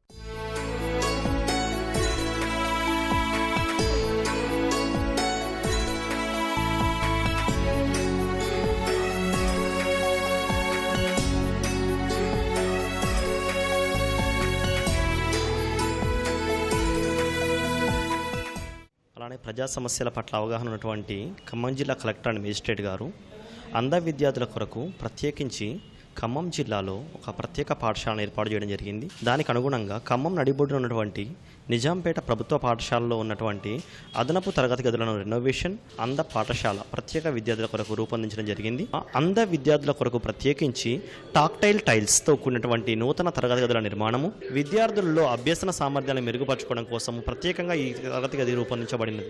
అలానే ప్రజా సమస్యల పట్ల అవగాహన ఉన్నటువంటి ఖమ్మం జిల్లా కలెక్టర్ అండ్ మేజిస్ట్రేట్ గారు అంధ విద్యార్థుల కొరకు ప్రత్యేకించి ఖమ్మం జిల్లాలో ఒక ప్రత్యేక పాఠశాలను ఏర్పాటు చేయడం జరిగింది. దానికి అనుగుణంగా ఖమ్మం నడిబొడ్డున ఉన్నటువంటి నిజాంపేట ప్రభుత్వ పాఠశాలలో ఉన్నటువంటి అదనపు తరగతి గదులను రెనోవేషన్, అంధ పాఠశాల ప్రత్యేక విద్యార్థుల కొరకు రూపొందించడం జరిగింది. అంధ విద్యార్థుల కొరకు ప్రత్యేకించి టాక్టైల్ టైల్స్తో కూడినటువంటి నూతన తరగతి గదుల నిర్మాణము, విద్యార్థులలో అభ్యసన సామర్థ్యాలను మెరుగుపరచుకోవడం కోసం ప్రత్యేకంగా ఈ తరగతి గది రూపొందించబడినది.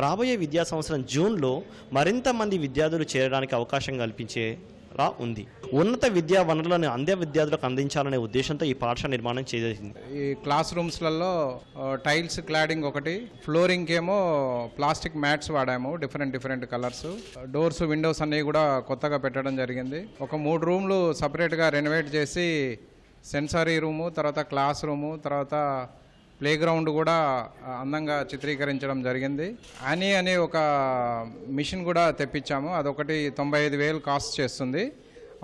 రాబోయే విద్యా సంవత్సరం జూన్లో మరింత మంది విద్యార్థులు చేరడానికి అవకాశం కల్పించేలా ఉంది. ఉన్నత విద్యా వనరులను అంధ విద్యార్థులకు అందించాలనే ఉద్దేశంతో ఈ పాఠశాల నిర్మాణం చేసింది. ఈ క్లాస్ రూమ్స్లలో టైల్స్ క్లాడింగ్ ఒకటి, ఫ్లోరింగ్ ఏమో ప్లాస్టిక్ మ్యాట్స్ వాడాము, డిఫరెంట్ కలర్స్. డోర్స్, విండోస్ అన్నీ కూడా కొత్తగా పెట్టడం జరిగింది. ఒక 3 రూమ్లు సపరేట్గా రెనోవేట్ చేసి సెన్సరీ రూము, తర్వాత క్లాస్ రూము, తర్వాత ప్లే గ్రౌండ్ కూడా అందంగా చిత్రీకరించడం జరిగింది. యానీ అనే ఒక మిషన్ కూడా తెప్పించాము. అదొకటి 95,000 కాస్ట్ చేస్తుంది.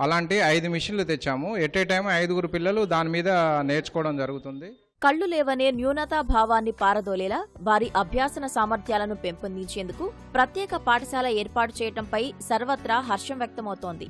అలాంటి 5 మిషన్లు తెచ్చాము. ఎట్ ఏ టైం 5 పిల్లలు దాని మీద నేర్చుకోవడం జరుగుతుంది. కళ్లు లేవనే న్యూనతా భావాన్ని పారదోలేలా వారి అభ్యాసన సామర్థ్యాలను పెంపొందించేందుకు ప్రత్యేక పాఠశాల ఏర్పాటు చేయడంపై సర్వత్రా హర్షం వ్యక్తమవుతోంది.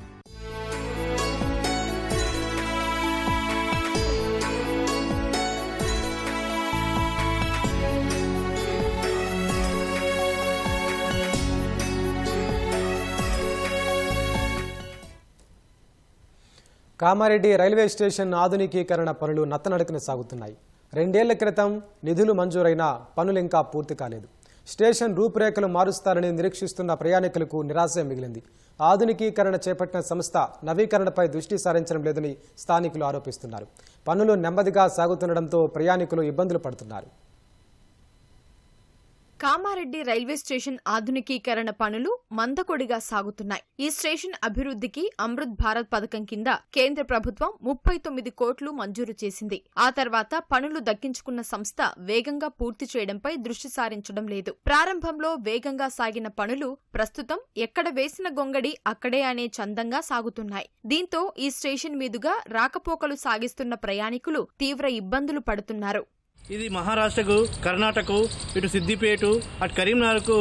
కామారెడ్డి రైల్వే స్టేషన్ ఆధునికీకరణ పనులు నత్తనడకన సాగుతున్నాయి. 2 ఏళ్ల క్రితం నిధులు మంజూరైన పనులు ఇంకా పూర్తి కాలేదు. స్టేషన్ రూపురేఖలు మారుస్తారని నిరీక్షిస్తున్న ప్రయాణికులకు నిరాశ మిగిలింది. ఆధునికీకరణ చేపట్టిన సంస్థ నవీకరణపై దృష్టి సారించడం లేదని స్థానికులు ఆరోపిస్తున్నారు. పనులు నెమ్మదిగా సాగుతుండటంతో ప్రయాణికులు ఇబ్బందులు పడుతున్నారు. కామారెడ్డి రైల్వే స్టేషన్ ఆధునికీకరణ పనులు మందకొడిగా సాగుతున్నాయి. ఈ స్టేషన్ అభివృద్ధికి అమృత్ భారత్ పథకం కింద కేంద్ర ప్రభుత్వం 39 కోట్లు మంజూరు చేసింది. ఆ తర్వాత పనులు దక్కించుకున్న సంస్థ వేగంగా పూర్తి చేయడంపై దృష్టి సారించడం లేదు. ప్రారంభంలో వేగంగా సాగిన పనులు ప్రస్తుతం ఎక్కడ వేసిన గొంగడి అక్కడే అనే చందంగా సాగుతున్నాయి. దీంతో ఈ స్టేషన్ మీదుగా రాకపోకలు సాగిస్తున్న ప్రయాణికులు తీవ్ర ఇబ్బందులు పడుతున్నారు. ఇది మహారాష్ట్రకు, కర్ణాటకకు, ఇటు సిద్దిపేట, అటు కరీంనగర్కు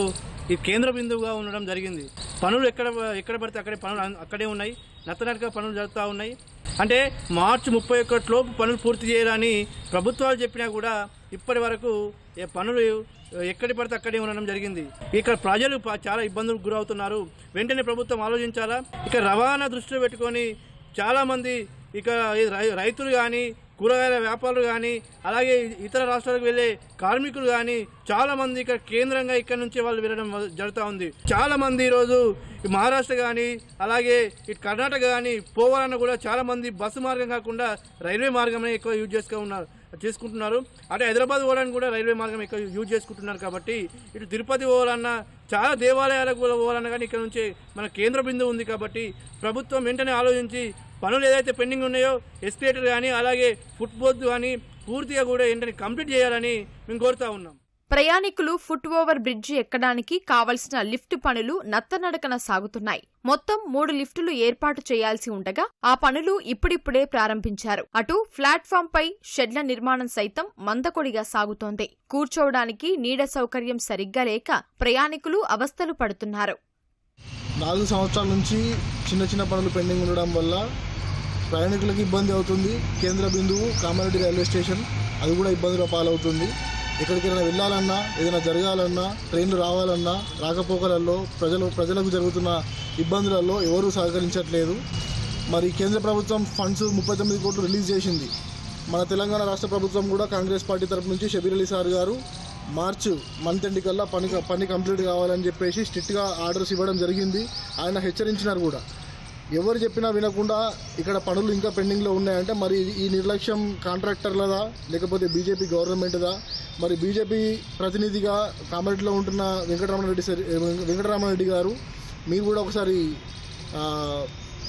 ఈ కేంద్ర బిందువుగా ఉండడం జరిగింది. పనులు ఎక్కడ పడితే అక్కడే పనులు అక్కడే ఉన్నాయి. నత్తనడక పనులు జరుగుతూ ఉన్నాయి. అంటే మార్చి 31 లోపు పనులు పూర్తి చేయాలని ప్రభుత్వాలు చెప్పినా కూడా ఇప్పటి వరకు పనులు ఎక్కడ పడితే అక్కడే ఉండడం జరిగింది. ఇక్కడ ప్రజలు చాలా ఇబ్బందులకు గురవుతున్నారు. వెంటనే ప్రభుత్వం ఆలోచించాలా. ఇక రవాణా దృష్టిలో పెట్టుకొని చాలామంది ఇక రైతులు కానీ, కూరగాయల వ్యాపారులు కానీ, అలాగే ఇతర రాష్ట్రాలకు వెళ్ళే కార్మికులు కానీ చాలా మంది ఇక్కడ కేంద్రంగా ఇక్కడ నుంచి వాళ్ళు వెళ్ళడం జరుగుతూ ఉంది. చాలా మంది ఈరోజు మహారాష్ట్ర కానీ, అలాగే ఇటు కర్ణాటక కానీ పోవాలన్నా కూడా చాలా మంది బస్సు మార్గం కాకుండా రైల్వే మార్గమే ఎక్కువ యూజ్ చేసుకుంటున్నారు. అటు హైదరాబాద్ పోవడానికి కూడా రైల్వే మార్గం ఎక్కువ యూజ్ చేసుకుంటున్నారు. కాబట్టి ఇటు తిరుపతి పోవాలన్నా, చాలా దేవాలయాలకు పోవాలన్నా కానీ ఇక్కడ నుంచి మన కేంద్ర బిందువు ఉంది. కాబట్టి ప్రభుత్వం వెంటనే ఆలోచించి పనులు ఏదైతే పెండింగ్ ఉన్నాయో ఎస్కలేటర్ కానీ, అలాగే ఫుట్ బోర్డ్ కానీ పూర్తిగా కూడా వెంటనే కంప్లీట్ చేయాలని మేము కోరుతా ఉన్నాం. ప్రయాణికులు ఫుట్ ఓవర్ బ్రిడ్జి ఎక్కడానికి కావలసిన లిఫ్ట్ పనులు నత్తనడకన సాగుతున్నాయి. మొత్తం 3 లిఫ్టులు ఏర్పాటు చేయాల్సి ఉండగా ఆ పనులు ఇప్పుడిప్పుడే ప్రారంభించారు. అటు ప్లాట్ఫామ్ పై షెడ్ల నిర్మాణం సైతం మందకొడిగా సాగుతోంది. కూర్చోవడానికి నీడ సౌకర్యం సరిగ్గా లేక ప్రయాణికులు అవస్థలు పడుతున్నారు. 4 సంవత్సరాల నుంచి చిన్న పనులు పెండింగ్ ఉండడం వల్ల ప్రయాణికులకు ఇబ్బంది అవుతుంది. కేంద్ర బిందువు కామారెడ్డి రైల్వే స్టేషన్ అది కూడా ఇబ్బందుల పాలవుతుంది. ఎక్కడికైనా వెళ్ళాలన్నా, ఏదైనా జరగాలన్నా, ట్రైన్లు రావాలన్నా, రాకపోకలలో ప్రజలకు జరుగుతున్న ఇబ్బందులలో ఎవరూ సహకరించట్లేదు. మరి కేంద్ర ప్రభుత్వం ఫండ్స్ 39 కోట్లు రిలీజ్ చేసింది. మన తెలంగాణ రాష్ట్ర ప్రభుత్వం కూడా కాంగ్రెస్ పార్టీ తరఫు నుంచి షబీర్ అలీ సార్ గారు మార్చి మంత్ ఎండ్ కల్లా పని కంప్లీట్ కావాలని చెప్పేసి స్ట్రిక్ట్గా ఆర్డర్స్ ఇవ్వడం జరిగింది. ఆయన హెచ్చరించినారు కూడా. ఎవరు చెప్పినా వినకుండా ఇక్కడ పనులు ఇంకా పెండింగ్లో ఉన్నాయంటే మరి ఈ నిర్లక్ష్యం కాంట్రాక్టర్లదా లేకపోతే గవర్నమెంట్దా? మరి బీజేపీ ప్రతినిధిగా కామారెడ్డిలో ఉంటున్న వెంకటరామరెడ్డి గారు, మీరు కూడా ఒకసారి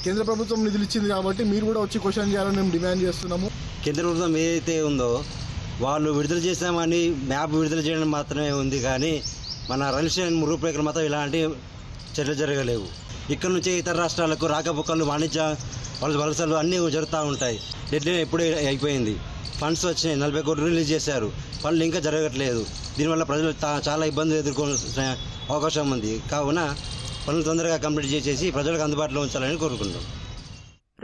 కేంద్ర ప్రభుత్వం నిధులు ఇచ్చింది కాబట్టి మీరు కూడా వచ్చి క్వశ్చన్ చేయాలని మేము డిమాండ్ చేస్తున్నాము. కేంద్ర ప్రభుత్వం ఏదైతే ఉందో వాళ్ళు విడుదల చేసామని మ్యాప్ విడుదల చేయడం మాత్రమే ఉంది, కానీ మన రైల్వే స్టేషన్ రూపురేఖలు మాత్రం ఇలాంటి చర్యలు జరగలేవు. ఇక్కడ నుంచి ఇతర రాష్ట్రాలకు రాకపోకలు, వాణిజ్య వలసలు అన్నీ జరుగుతూ ఉంటాయి. డెడ్లైన్ ఎప్పుడే అయిపోయింది. ఫండ్స్ వచ్చినాయి, 40 కోట్లు రిలీజ్ చేశారు. పనులు ఇంకా జరగట్లేదు. దీనివల్ల ప్రజలు చాలా ఇబ్బందులు ఎదుర్కొనే అవకాశం ఉంది. కావున పనులు తొందరగా కంప్లీట్ చేసేసి ప్రజలకు అందుబాటులో ఉంచాలని కోరుకుంటాం.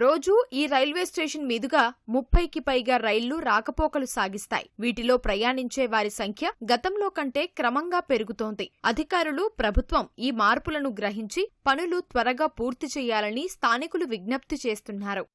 రోజు ఈ రైల్వే స్టేషన్ మీదుగా 30కి పైగా రైళ్లు రాకపోకలు సాగిస్తాయి. వీటిలో ప్రయాణించే వారి సంఖ్య గతంలో కంటే క్రమంగా పెరుగుతోంది. అధికారులు, ప్రభుత్వం ఈ మార్పులను గ్రహించి పనులు త్వరగా పూర్తి చేయాలని స్థానికులు విజ్ఞప్తి చేస్తున్నారు.